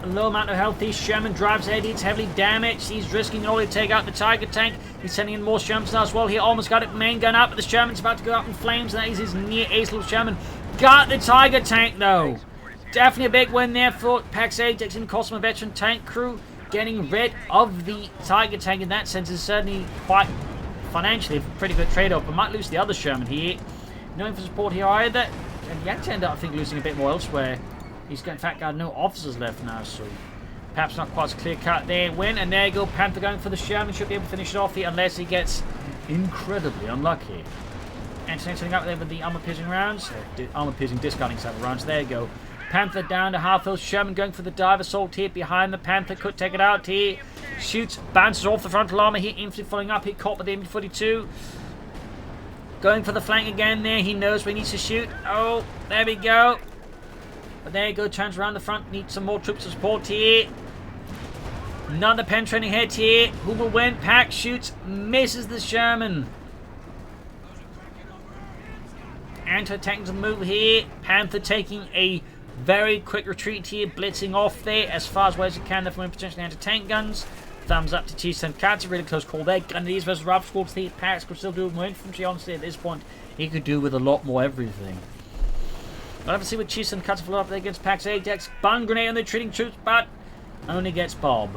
a low amount of health here, Sherman drives ahead, he's heavily damaged, he's risking it all to take out the Tiger tank, he's sending in more Shermans now as well, he almost got it, main gun up, but the Sherman's about to go up in flames, and that is his near ace little Sherman. Got the Tiger tank though! Definitely a big win there for Pax Ajax and Cosmo veteran tank crew. Getting rid of the Tiger tank in that sense is certainly quite financially a pretty good trade-off, but might lose the other Sherman here. No for support here either, and he actually ended up, I think, losing a bit more elsewhere. He's in fact got no officers left now, so perhaps not quite as clear-cut there. Win, and there you go, Panther going for the Sherman, should be able to finish it off here unless he gets incredibly unlucky. And setting up there with the armor-piercing rounds, armor-piercing discarding set of rounds, there you go. Panther down to half health. Sherman going for the dive assault here behind the Panther. Could take it out here. Shoots. Bounces off the frontal armor here. Infantry following up. He caught by the MD-42. Going for the flank again there. He knows where he needs to shoot. Oh, there we go. But there you go. Turns around the front. Needs some more troops to support here. Another penetrating head here. Who will win? Pack shoots. Misses the Sherman. Anti-tank to the move here. Panther taking a very quick retreat here, blitzing off there as far away as he can. They're from potentially anti-tank guns. Thumbs up to Chiefs and Cats. Really close call there. Gunneries versus Rob Squads. Pax could still do more infantry. Honestly, at this point, he could do with a lot more everything. We'll have to see what Chiefs and Cats follow up there against Pax Ajax. Bun grenade on the retreating troops, but only gets Bob.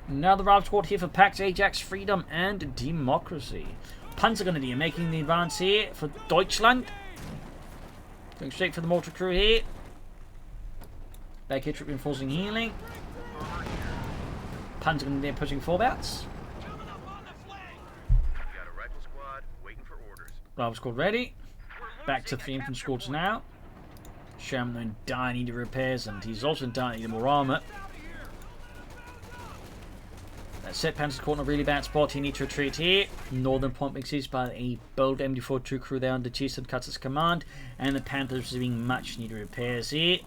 Now the Rob Squad here for Pax Ajax, Freedom and Democracy. Panzergrenadier making the advance here for Deutschland. Going straight for the mortar crew here. Back here, troop reinforcing healing. Panzergrenadier pushing forwards. Rob Squad ready. Back to 3 infantry squads now. Sherman in dire need of repairs, and he's also in dire need of more armour. Set Panzer's caught in a really bad spot. He needs to retreat here. Northern point being seized by a bold MD-42 crew there under Chiefs and Cuts' command. And the Panthers receiving much needed repairs here.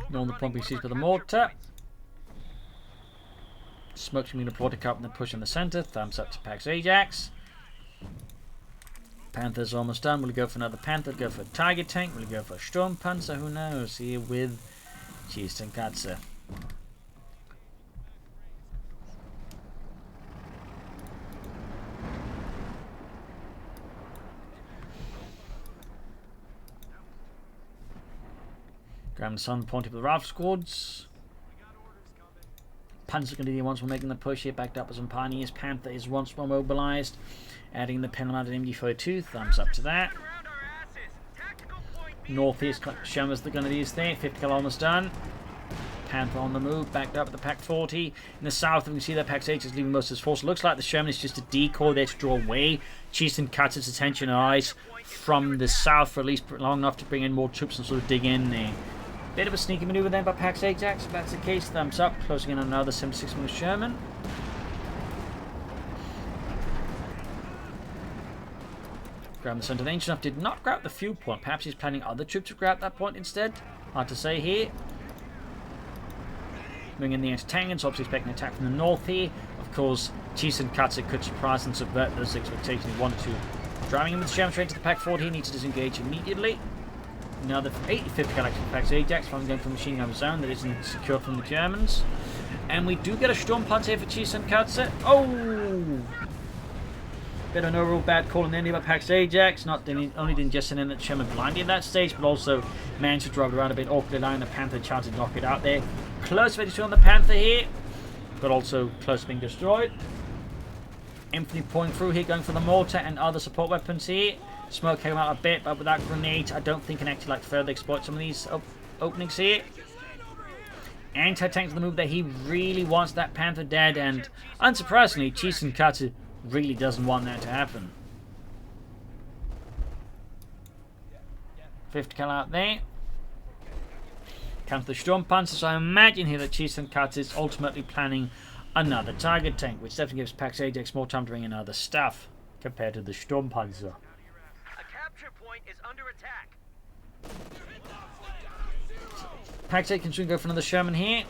Northern point being seized by the mortar. Smoke's being deployed to cover the push in the centre. Thumbs up to Pax Ajax. Panther's almost done. Will he go for another Panther? Go for a Tiger tank? Will he go for a Sturmpanzer? Who knows? Here with Chiefs and Tonkatsu. Graham Sun pointed with the Ralph squads. Panzergrenadier once more making the push here, backed up by some pioneers. Panther is once more mobilised, adding the penal-mounted MD-42. Thumbs up to that. Northeast Sherman's the Grenadiers there. 50 cal almost done. Panther on the move, backed up with the Pack 40. In the south, we can see that Pax Ajax is leaving most of his force. Looks like the Sherman is just a decoy there to draw away Chiefs and Cuts' attention and eyes from the south for at least long enough to bring in more troops and sort of dig in there. Bit of a sneaky maneuver there by Pax Ajax. If that's the case, thumbs up. Closing in on another 76mm Sherman. Grab the centre. Ancient enough did not grab the fuel point. Perhaps he's planning other troops to grab that point instead. Hard to say here. Moving in the anti-tank, obviously expecting an attack from the north here. Of course, Chiefs and Katsu could surprise and subvert those expectations. He wanted to. Driving him with the Sherman straight to the Pack 40. He needs to disengage immediately. Now the 85th Galaxy Pax Ajax, from going for machine gun of his own that isn't secured from the Germans. And we do get a Sturmpanzer here for Chiefs and Katsu. Oh! Bit of an overall bad call in the end by Pax Ajax. Not only didn't just send in that Sherman blinded at that stage, but also managed to drive it around a bit awkwardly, allowing the Panther chance to knock it out there. Close to on the Panther here, but also close to being destroyed. Infantry pouring through here, going for the mortar and other support weapons here. Smoke came out a bit, but without grenades, I don't think can actually further exploit some of these openings here. Anti-tank to the move there. He really wants that Panther dead, and unsurprisingly, Chiefs and Katsu really doesn't want that to happen. 50 cal out there. Comes the Sturmpanzer, so I imagine here that Chiefs and Katsu is ultimately planning another target tank, which definitely gives Pax Ajax more time to bring in other stuff compared to the Sturmpanzer. point is under attack. Pax 8 can soon go for another Sherman here.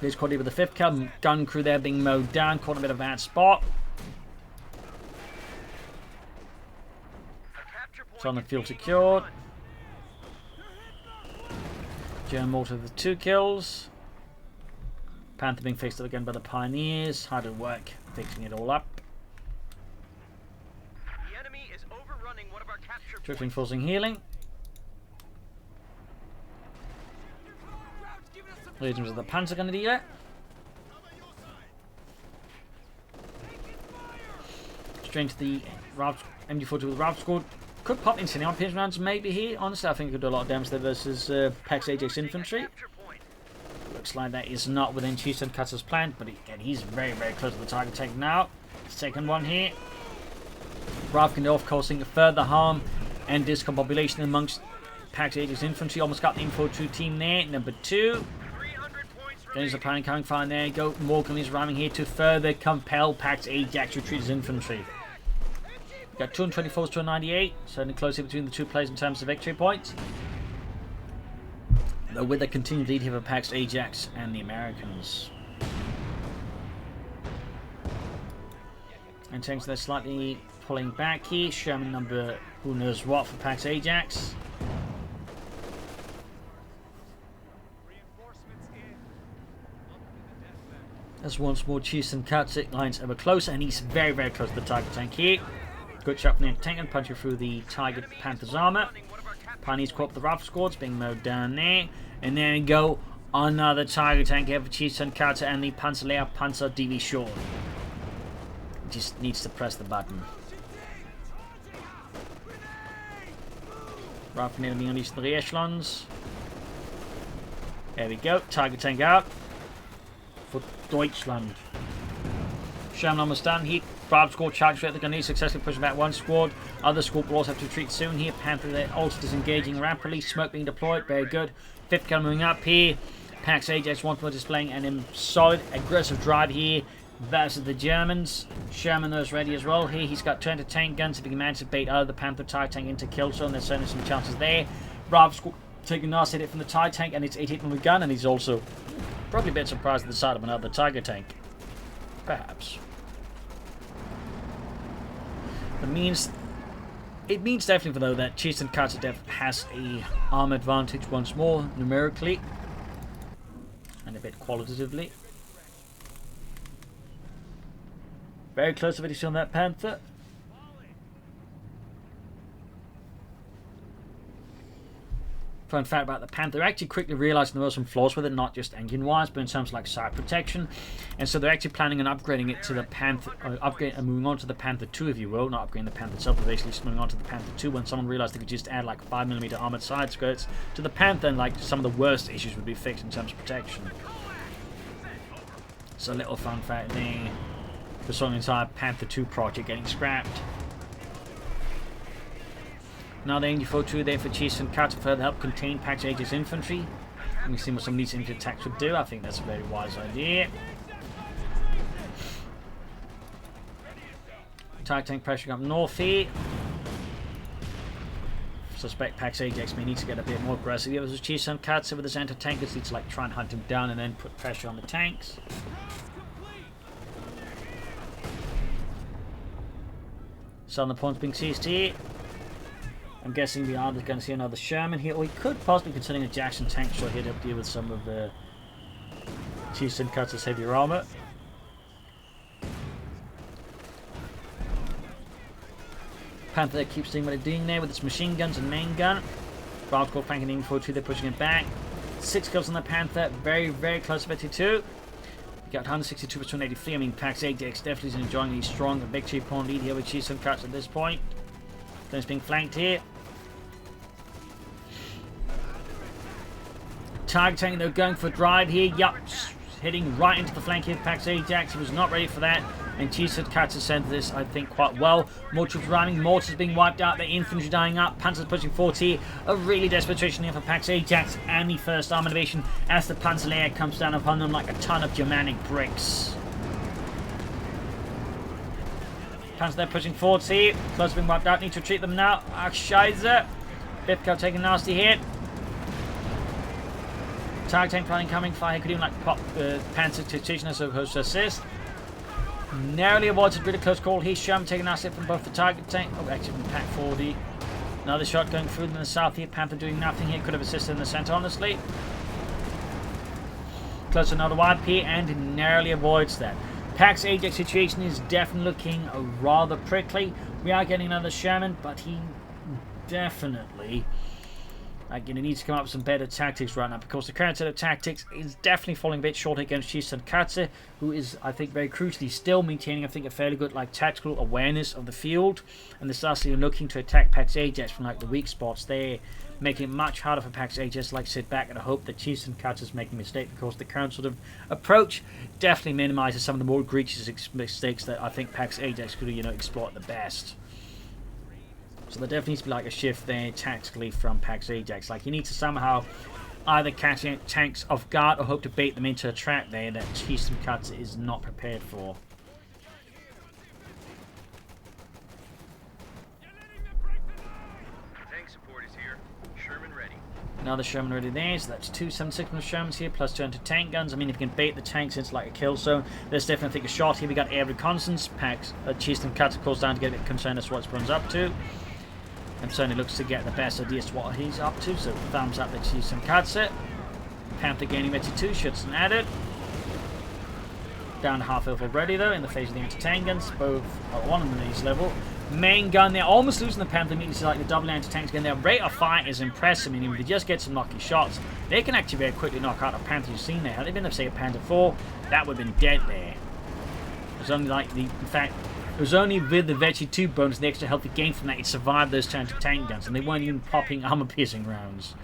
There's Cody with the 5th cal. Gun crew there being mowed down. Caught a bit of a bad spot. It's on the field secured. German mortar with 2 kills. Panther being fixed up again by the Pioneers. Hard at work fixing it all up. The enemy is overrunning one of our capture Drifting, forcing healing. Legions of the Panzer going to do that. Straight to the MG42 with the Ralph squad. Could pop into the pierce rounds maybe here. Honestly, I think it could do a lot of damage there versus Pax Ajax infantry. Looks like that is not within Tonkatsu's plan, but again, he's very, very close to the target tank now. Second one here. Ralph can off causing further harm and discombobulation amongst Pax Ajax infantry. Almost got the info2 team there. Number 2. There's the planning coming fine there. Go Morgan is ramming here to further compel Pax Ajax to retreat his infantry. Got 224s to a 98, certainly closely between the two players in terms of victory points. Though with a continued lead here for Pax Ajax and the Americans. And tanks they're slightly pulling back here. Sherman number who knows what for Pax Ajax. As once more Tonkatsu lines ever closer, and he's very, very close to the target tank here. Good shot from the tank and punching through the target Panther's armor. Pioneers caught up the rifle squads being mowed down there. And there we go. Another target tank here for Tonkatsu and the Panzerlehr Panzer DV Short. Just needs to press the button. Rifle near being unleashed in the echelons. There we go. Target tank out. For Deutschland. Sherman almost done. He Bravo squad charged straight at the gun. Successfully pushing back one squad. Other squad will also have to retreat soon here. Panther there also disengaging rapidly. Smoke being deployed. Very good. 5th cal moving up here. Pax Ajax once more displaying an solid aggressive drive here versus the Germans. Sherman is ready as well here. He's got 200 tank guns. If he can manage to bait out of the Panther TIE tank into kill zone, there's certainly some chances there. Bravo squad taking a nasty hit from the TIE tank, and it's 8 hit from the gun, and he's also probably a bit surprised at the sight of another Tiger tank. Perhaps. It means definitely though that Tonkatsu has a arm advantage once more, numerically and a bit qualitatively. Very close to finishing on that Panther. Fun fact about the Panther, actually quickly realised there were some flaws with it, not just engine wise, but in terms of like side protection. And so they're actually planning on upgrading it to the Panther, moving on to the Panther 2, if you will. Not upgrading the Panther itself, but basically just moving on to the Panther 2 when someone realised they could just add like 5mm armoured side skirts to the Panther, and like some of the worst issues would be fixed in terms of protection. So a little fun fact there. For some entire Panther 2 project getting scrapped. Now the MG42 there for Tonkatsu to further help contain Pax Ajax infantry. And we see what some of these infantry attacks would do. I think that's a very wise idea. TIE tank pressuring up north here. Suspect Pax Ajax may need to get a bit more aggressive. Here was Tonkatsu with his anti-tankers. Need to like try and hunt him down and then put pressure on the tanks. Southern points being seized here. I'm guessing the Armoured is going to see another Sherman here, or he could possibly considering a Jackson tank shot here to deal with some of the Tonkatsu's heavier armour. Panther keeps doing what they're doing there with its machine guns and main gun. Bravo squad flanking in 4-2, they're pushing it back. 6 kills on the Panther, very, very close to 52. You got 162 to 183. I mean, Pax Ajax definitely is enjoying a strong victory point lead here with Tonkatsu at this point. Then it's being flanked here. Targeting, they're going for drive here. Yup, hitting right into the flank here. Pax Ajax, he was not ready for that. And Tonkatsu sent this, I think, quite well. More troops running, mortars being wiped out, the infantry dying up, Panzers pushing 40. A really desperate situation here for Pax Ajax and the first armor division as the Panzerlehr comes down upon them like a ton of Germanic bricks. Panzer there pushing forwards here. Close being wiped out. Need to retreat them now. Ach, Scheiße. Fifth car taking a nasty hit. Target tank planning coming. Fire could even like pop Panzer to position as opposed to assist. Narrowly avoids a really close call. He's Sherman taking an asset from both the target tank. Oh, actually from Pack 40. Another shot going through in the south here. Panther doing nothing here. Could have assisted in the center, honestly. Close to another wide here and narrowly avoids that. Pack's Ajax situation is definitely looking rather prickly. We are getting another Sherman, but he definitely needs to come up with some better tactics right now, because the current set of tactics is definitely falling a bit short against Tonkatsu, who is, I think, very crucially still maintaining, I think, a fairly good tactical awareness of the field, and they're actually looking to attack Pack's Ajax from the weak spots there, making it much harder for Pack's Ajax to sit back and hope that Tonkatsu is making a mistake, because the current sort of approach definitely minimizes some of the more egregious mistakes that I think Pack's Ajax could exploit the best. So there definitely needs to be a shift there tactically from Pack's Ajax. You need to somehow either catch tanks off guard or hope to bait them into a trap there that Tonkatsu is not prepared for. Tank support is here. Sherman ready. Another Sherman ready there, so that's 2 7.6 Shermans here, plus 2 anti-tank guns. I mean, if you can bait the tanks into a kill zone, there's definitely a shot here. We got air reconnaissance. Pack's Tonkatsu, of course, down to get a bit concerned as to what Sprung's up to. And certainly looks to get the best idea as to what he's up to, so thumbs up to Tonkatsu. Panther gaining ready 2 shots and added. Down to half health already though, in the face of the anti-tank guns, both at one of these level. Main gun, they're almost losing the Panther immediately, the double anti-tanks gun. Their rate of fire is impressive, meaning if they just get some lucky shots, they can actually very quickly knock out a Panther you've seen there. Had they been, say, a Panther 4, that would have been dead there. It was only in fact, it was only with the Veggie 2 bonus and the extra health gain from that it survived those anti-tank guns, and they weren't even popping armor-piercing rounds.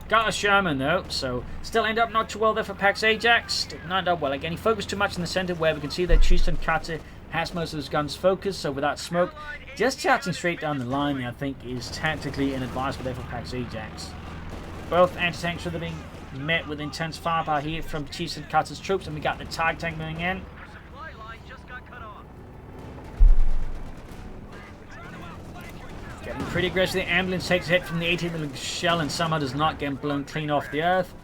Got a Sherman though, so still end up not too well there for Pack's Ajax. Did not end up well. Again, he focused too much in the center where we can see that Tonkatsu has most of his guns focused, so without smoke, just charging straight down the line, I think, is tactically inadvisable there for Pack's Ajax. Both anti-tanks should have been met with intense firepower here from Tonkatsu's troops, and we got the target tank moving in. Getting pretty aggressive. The ambulance takes a hit from the 18mm shell and somehow does not get blown clean off the earth.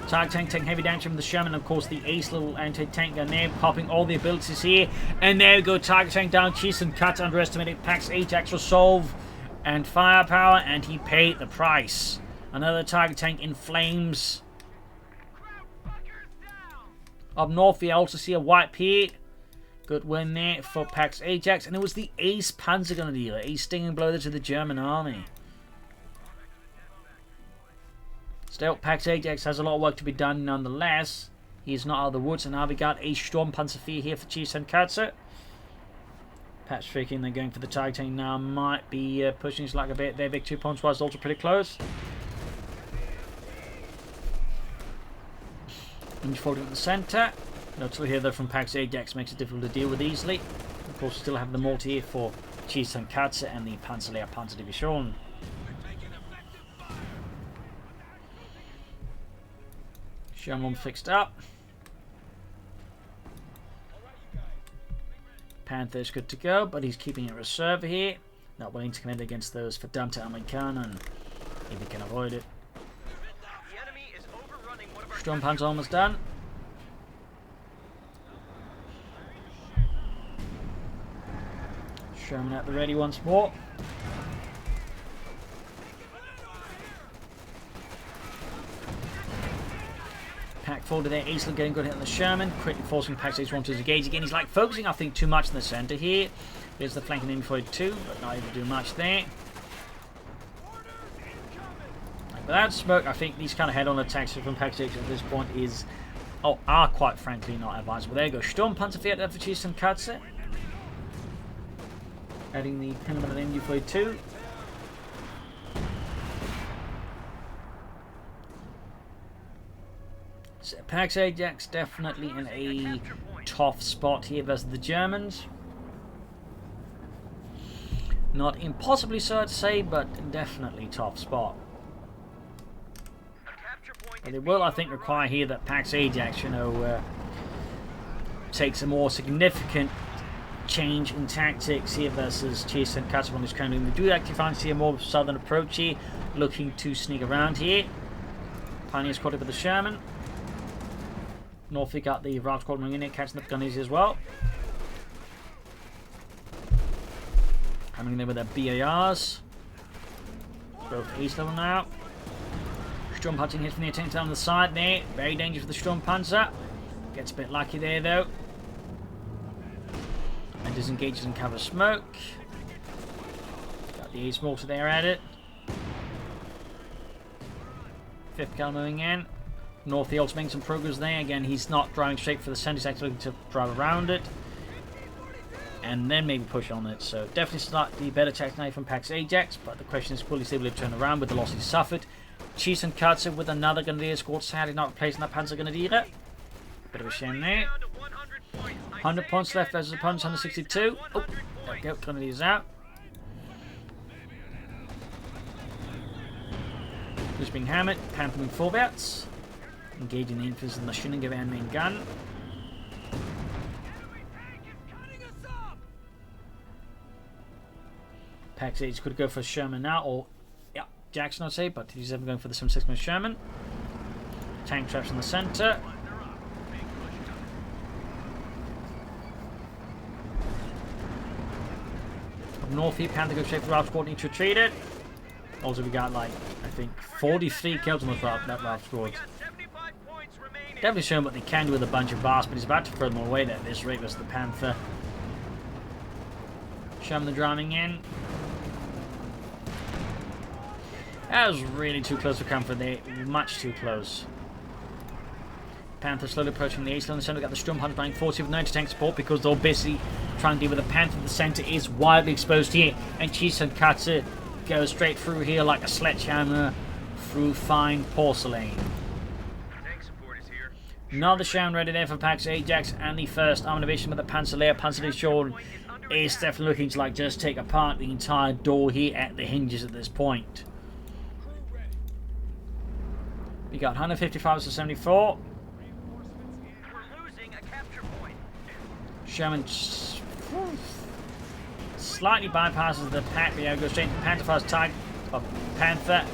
Target tank taking heavy damage from the Sherman, of course the ace little anti-tank gun there, popping all the abilities here. And there we go, target tank down. Tonkatsu underestimated Pack's Ajax resolve and firepower, and he paid the price. Another target tank in flames. Up north we also see a wipe here. Good win there for Pack's Ajax, and it was the ace panzer gun dealer, a stinging blow to the German army. Still, Pack's Ajax has a lot of work to be done nonetheless. He's not out of the woods, and now we got a Sturm Panzer IV here for Tonkatsu. Patch freaking, they're going for the target tank now, might be pushing his luck a bit. Their big 2 points was also pretty close. Inch folding in the center. Notable here though from Pack's Ajax makes it difficult to deal with easily. Of course, we still have the mortar here for Tonkatsu and the Panzerlehr Panzer Division. Sherman fixed up. Panther's good to go, but he's keeping a reserve here. Not willing to commit against those verdammte Amerikaner, if he can avoid it. Sturmpanzer almost done. Sherman at the ready once more. Pack forward there, Aisling getting good hit on the Sherman, quickly forcing Pack's Ajax to engage again. He's focusing, I think, too much in the center here. Here's the flanking in for it too, but not able to do much there. Without smoke, I think these kind of head-on attacks from Pack's Ajax at this point are quite frankly not advisable. There you go, Sturmpanzer IV for Tonkatsu. Adding the Penman and MU42. So Pack's Ajax definitely in a tough spot here versus the Germans. Not impossibly so I'd say, but definitely tough spot. But it will, I think, require here that Pack's Ajax, takes a more significant change in tactics here versus Chase and Tonkatsu on this kind of. We do actually fancy a more southern approach here, looking to sneak around here. Pioneers caught up with the Sherman. North we got the Ralph Squad moving in here, catching up gunnies as well. Coming in there with their BARs. Both east level now. Sturmpanzer hit from the attempt down the side there. Very dangerous for the Sturmpanzer. Gets a bit lucky there though. And disengages in cover smoke. Got the ace mortar there at it. 5th cal moving in. North the also making some progress there. Again, he's not driving straight for the centre, he's actually looking to drive around it. And then maybe push on it. So definitely slightly better tactic now from Pax Ajax, but the question is, will he able to turn around with the loss he suffered? Cheese and Tonkatsu with another Grenadier squad, sadly not replacing that Panzer Grenadier. Bit of a shame there. 100 points left versus opponent's 162. Oh, there we go, Grenadiers out. Who's being hammered? Panther moving forwards. Engaging the infantry and the Shinigami main gun. Pax Ajax could go for Sherman now, or yeah, Jackson I'd say, but he's ever going for the 76mm Sherman. Tank traps in the centre. Up north here, Panther goes straight for Ralph Squad, need to retreat it. Also we got like, I think, 43 kills on that Ralph Squad. Definitely showing what they can do with a bunch of bars, but he's about to throw them all away at this rate versus the Panther. Sherman the driving in. That was really too close for comfort there. Much too close. Panther slowly approaching the ace on the centre. Got the Sturmpanzer buying 40 with 90 tank support because they're busy trying to deal with the Panther. The centre is widely exposed here. And Chase and Tonkatsu goes straight through here like a sledgehammer through fine porcelain. Another Sherman ready there for Pax Ajax, and the first armoured division with the Panzerlehr. Panzerdivision is definitely looking to like just take apart the entire door here at the hinges at this point. We got 155 to 74. We're losing a capture point. Sherman slightly bypasses the pack. Yeah, goes straight to the Panther first tag of Panther.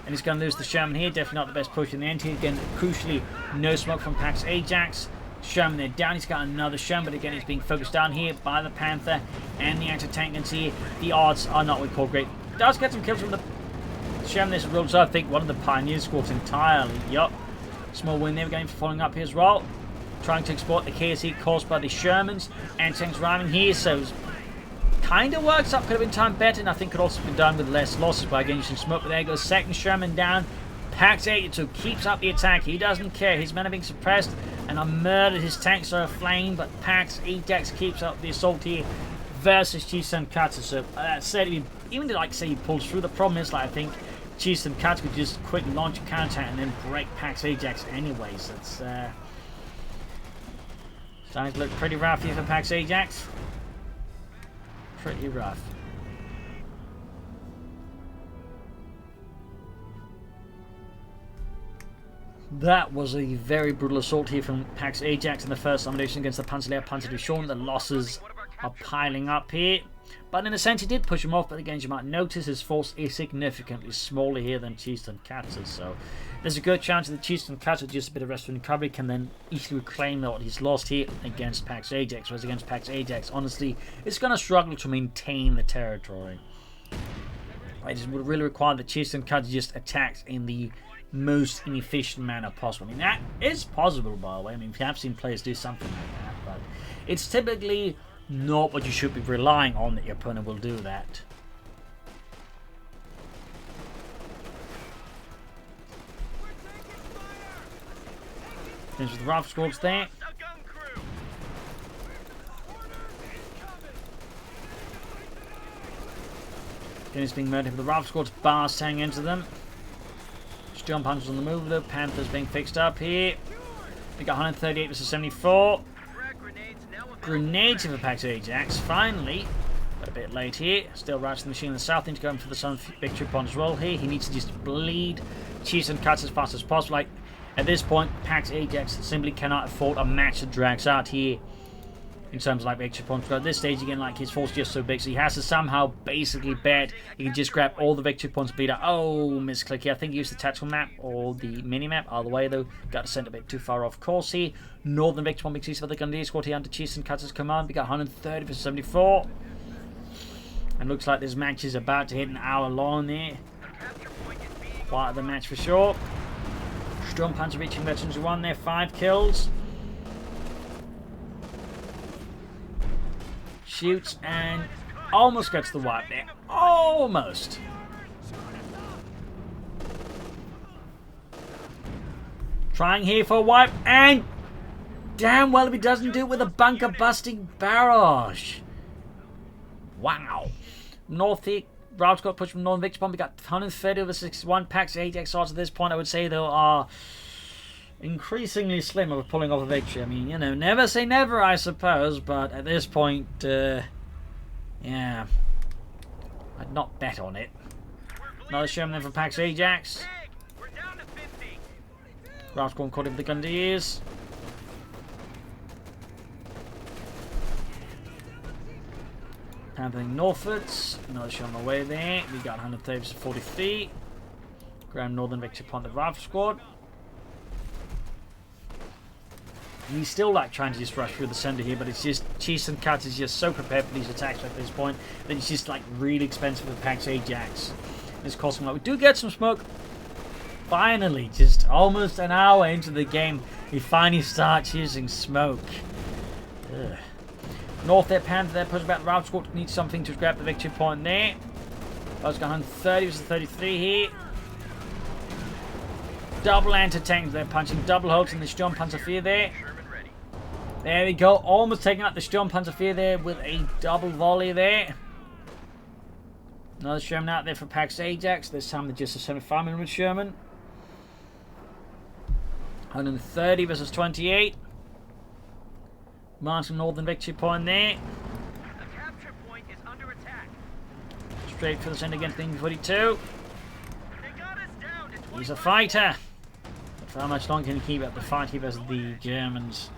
And he's going to lose the Sherman here. Definitely not the best push in the end. Again, crucially, no smoke from Pax Ajax. Sherman there down. He's got another Sherman, but again, he's being focused down here by the Panther and the anti-tank. And see, the odds are not what we call great. Does get some kills from the Sherman. This rolls, I think, one of the Pioneer squads entirely. Yup. Small win there. We're going for following up here as well. Trying to exploit the KSE caused by the Shermans. Anti-tanks arriving here, so kind of works up. Could have been timed better, and I think could also have been done with less losses by getting some smoke. But there goes second Sherman down. Pax Ajax keeps up the attack. He doesn't care. His men are being suppressed and are murdered. His tanks are aflame, but Pax Ajax keeps up the assault here versus Chase and Tonkatsu. So said, even to like say he pulls through, the problem is like I think Chase and Tonkatsu could just quickly launch a counter and then break Pax Ajax anyways. It's starting to look pretty rough here for Pax Ajax. Pretty rough. That was a very brutal assault here from Pax Ajax in the first domination against the Panzerlehr Panzerdivision. The losses are piling up here. But in a sense, he did push him off. But again, as you might notice, his force is significantly smaller here than Chase and Tonkatsu. So there's a good chance that Chase and Tonkatsu, just a bit of rest and recovery, can then easily reclaim what he's lost here against Pax Ajax. Whereas against Pax Ajax, honestly, it's going to struggle to maintain the territory. It would really require that Chase and Tonkatsu just attacks in the most inefficient manner possible. I mean, that is possible, by the way. I mean, we have seen players do something like that, but it's typically not what you should be relying on that your opponent will do that. There's the Ralph squads there. Again, it's being murdered, but the Ralph squads bars tearing into them. Jump punches on the move though. Panther's being fixed up here. We got 138 versus 74. Grenades for Pax Ajax, finally. But a bit late here. Still Ratchet the Machine in the south. Need to go in for the Sun victory point as well here. He needs to just bleed Chase and Tonkatsu as fast as possible. Like, at this point, Pax Ajax simply cannot afford a match that drags out here. in terms of like victory points. But at this stage, again, like his force is just so big, so he has to somehow basically bet he can just grab all the victory points, beat out. Oh, misclick here. I think he used the tactical map or the mini map. Either way, though, got to send a bit too far off course here. Northern victory point big for the Gandhi squad here under Chiefs and Katsu's command. We got 130 for 74. And looks like this match is about to hit an hour long there. Quite the match for sure. Sturmpanzer reaching veterans who won there, 5 kills. Shoots and almost gets the wipe there. Almost. Trying here for a wipe and damn well if he doesn't do it with a bunker busting barrage. Wow. North here. Routes got pushed from Northern Victory Bomb. We got 130 over 61 packs. Ajax odds at this point, I would say, though, are increasingly slim of pulling off a victory. I mean, you know, never say never, I suppose, but at this point, yeah, I'd not bet on it. Another Sherman then from Pax Ajax. Routes going caught up with the Gundiers. Handling northwards. Another shot on the way there. We got 130 to 40 feet. Grand Northern victory upon the rifle squad. And he's still like trying to just rush through the center here, but it's just Chiefs and Cats is just so prepared for these attacks at this point that it's just like really expensive for Pax Ajax. It's costing a lot. We do get some smoke. Finally, just almost an hour into the game, he finally starts using smoke. Ugh. North there, Panther there, push back the route squad, needs something to grab the victory point there. That's got 130 versus 33 here. Double anti-tanks there, punching double holes in the Sturmpanzer there. There we go, almost taking out the Sturmpanzer there with a double volley there. Another Sherman out there for Pax Ajax, this time they're just a 75mm Sherman. 130 versus 28. Marching Northern victory point there. The capture point is under attack. Straight for the center against the 42. They got us down to 20. He's a fighter. But for how much longer can he keep up the fight here versus the Germans?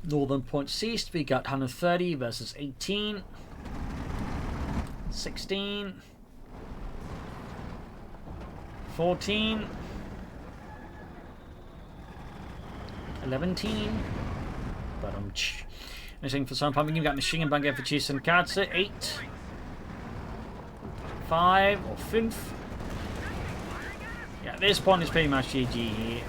Northern point ceased. We got 130 versus 18. 16. 14. 11. But missing for some pumping. You've got machine gun gun for Chiefs and Katsu. 8. 5 or 5. Yeah, this point is pretty much GG here.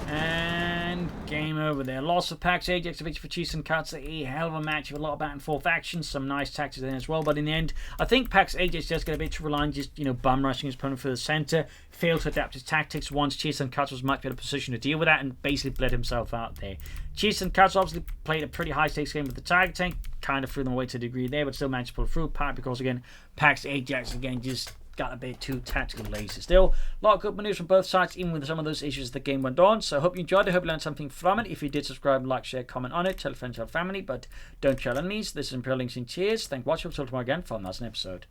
And game over there. Loss of Pax Ajax, a victory for Chiefs and Katsu. A hell of a match with a lot of back and forth action. Some nice tactics in as well. But in the end, I think Pax Ajax just got a bit too reliant, just, you know, bum rushing his opponent for the center. Failed to adapt his tactics once Chiefs and Katsu was much better position to deal with that and basically bled himself out there. Chiefs and Katsu obviously played a pretty high stakes game with the Tiger Tank. Kind of threw them away to a degree there, but still managed to pull through. Part because, again, Pax Ajax, again, just got a bit too tactical lazy. Still, a lot of good maneuvers from both sides, even with some of those issues as the game went on. So I hope you enjoyed it. I hope you learned something from it. If you did, subscribe, like, share, comment on it. Tell friends, tell family, but don't tell enemies. This is Imperial Links in Cheers. Thank you for watching. We'll talk tomorrow again for another episode.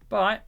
Bye.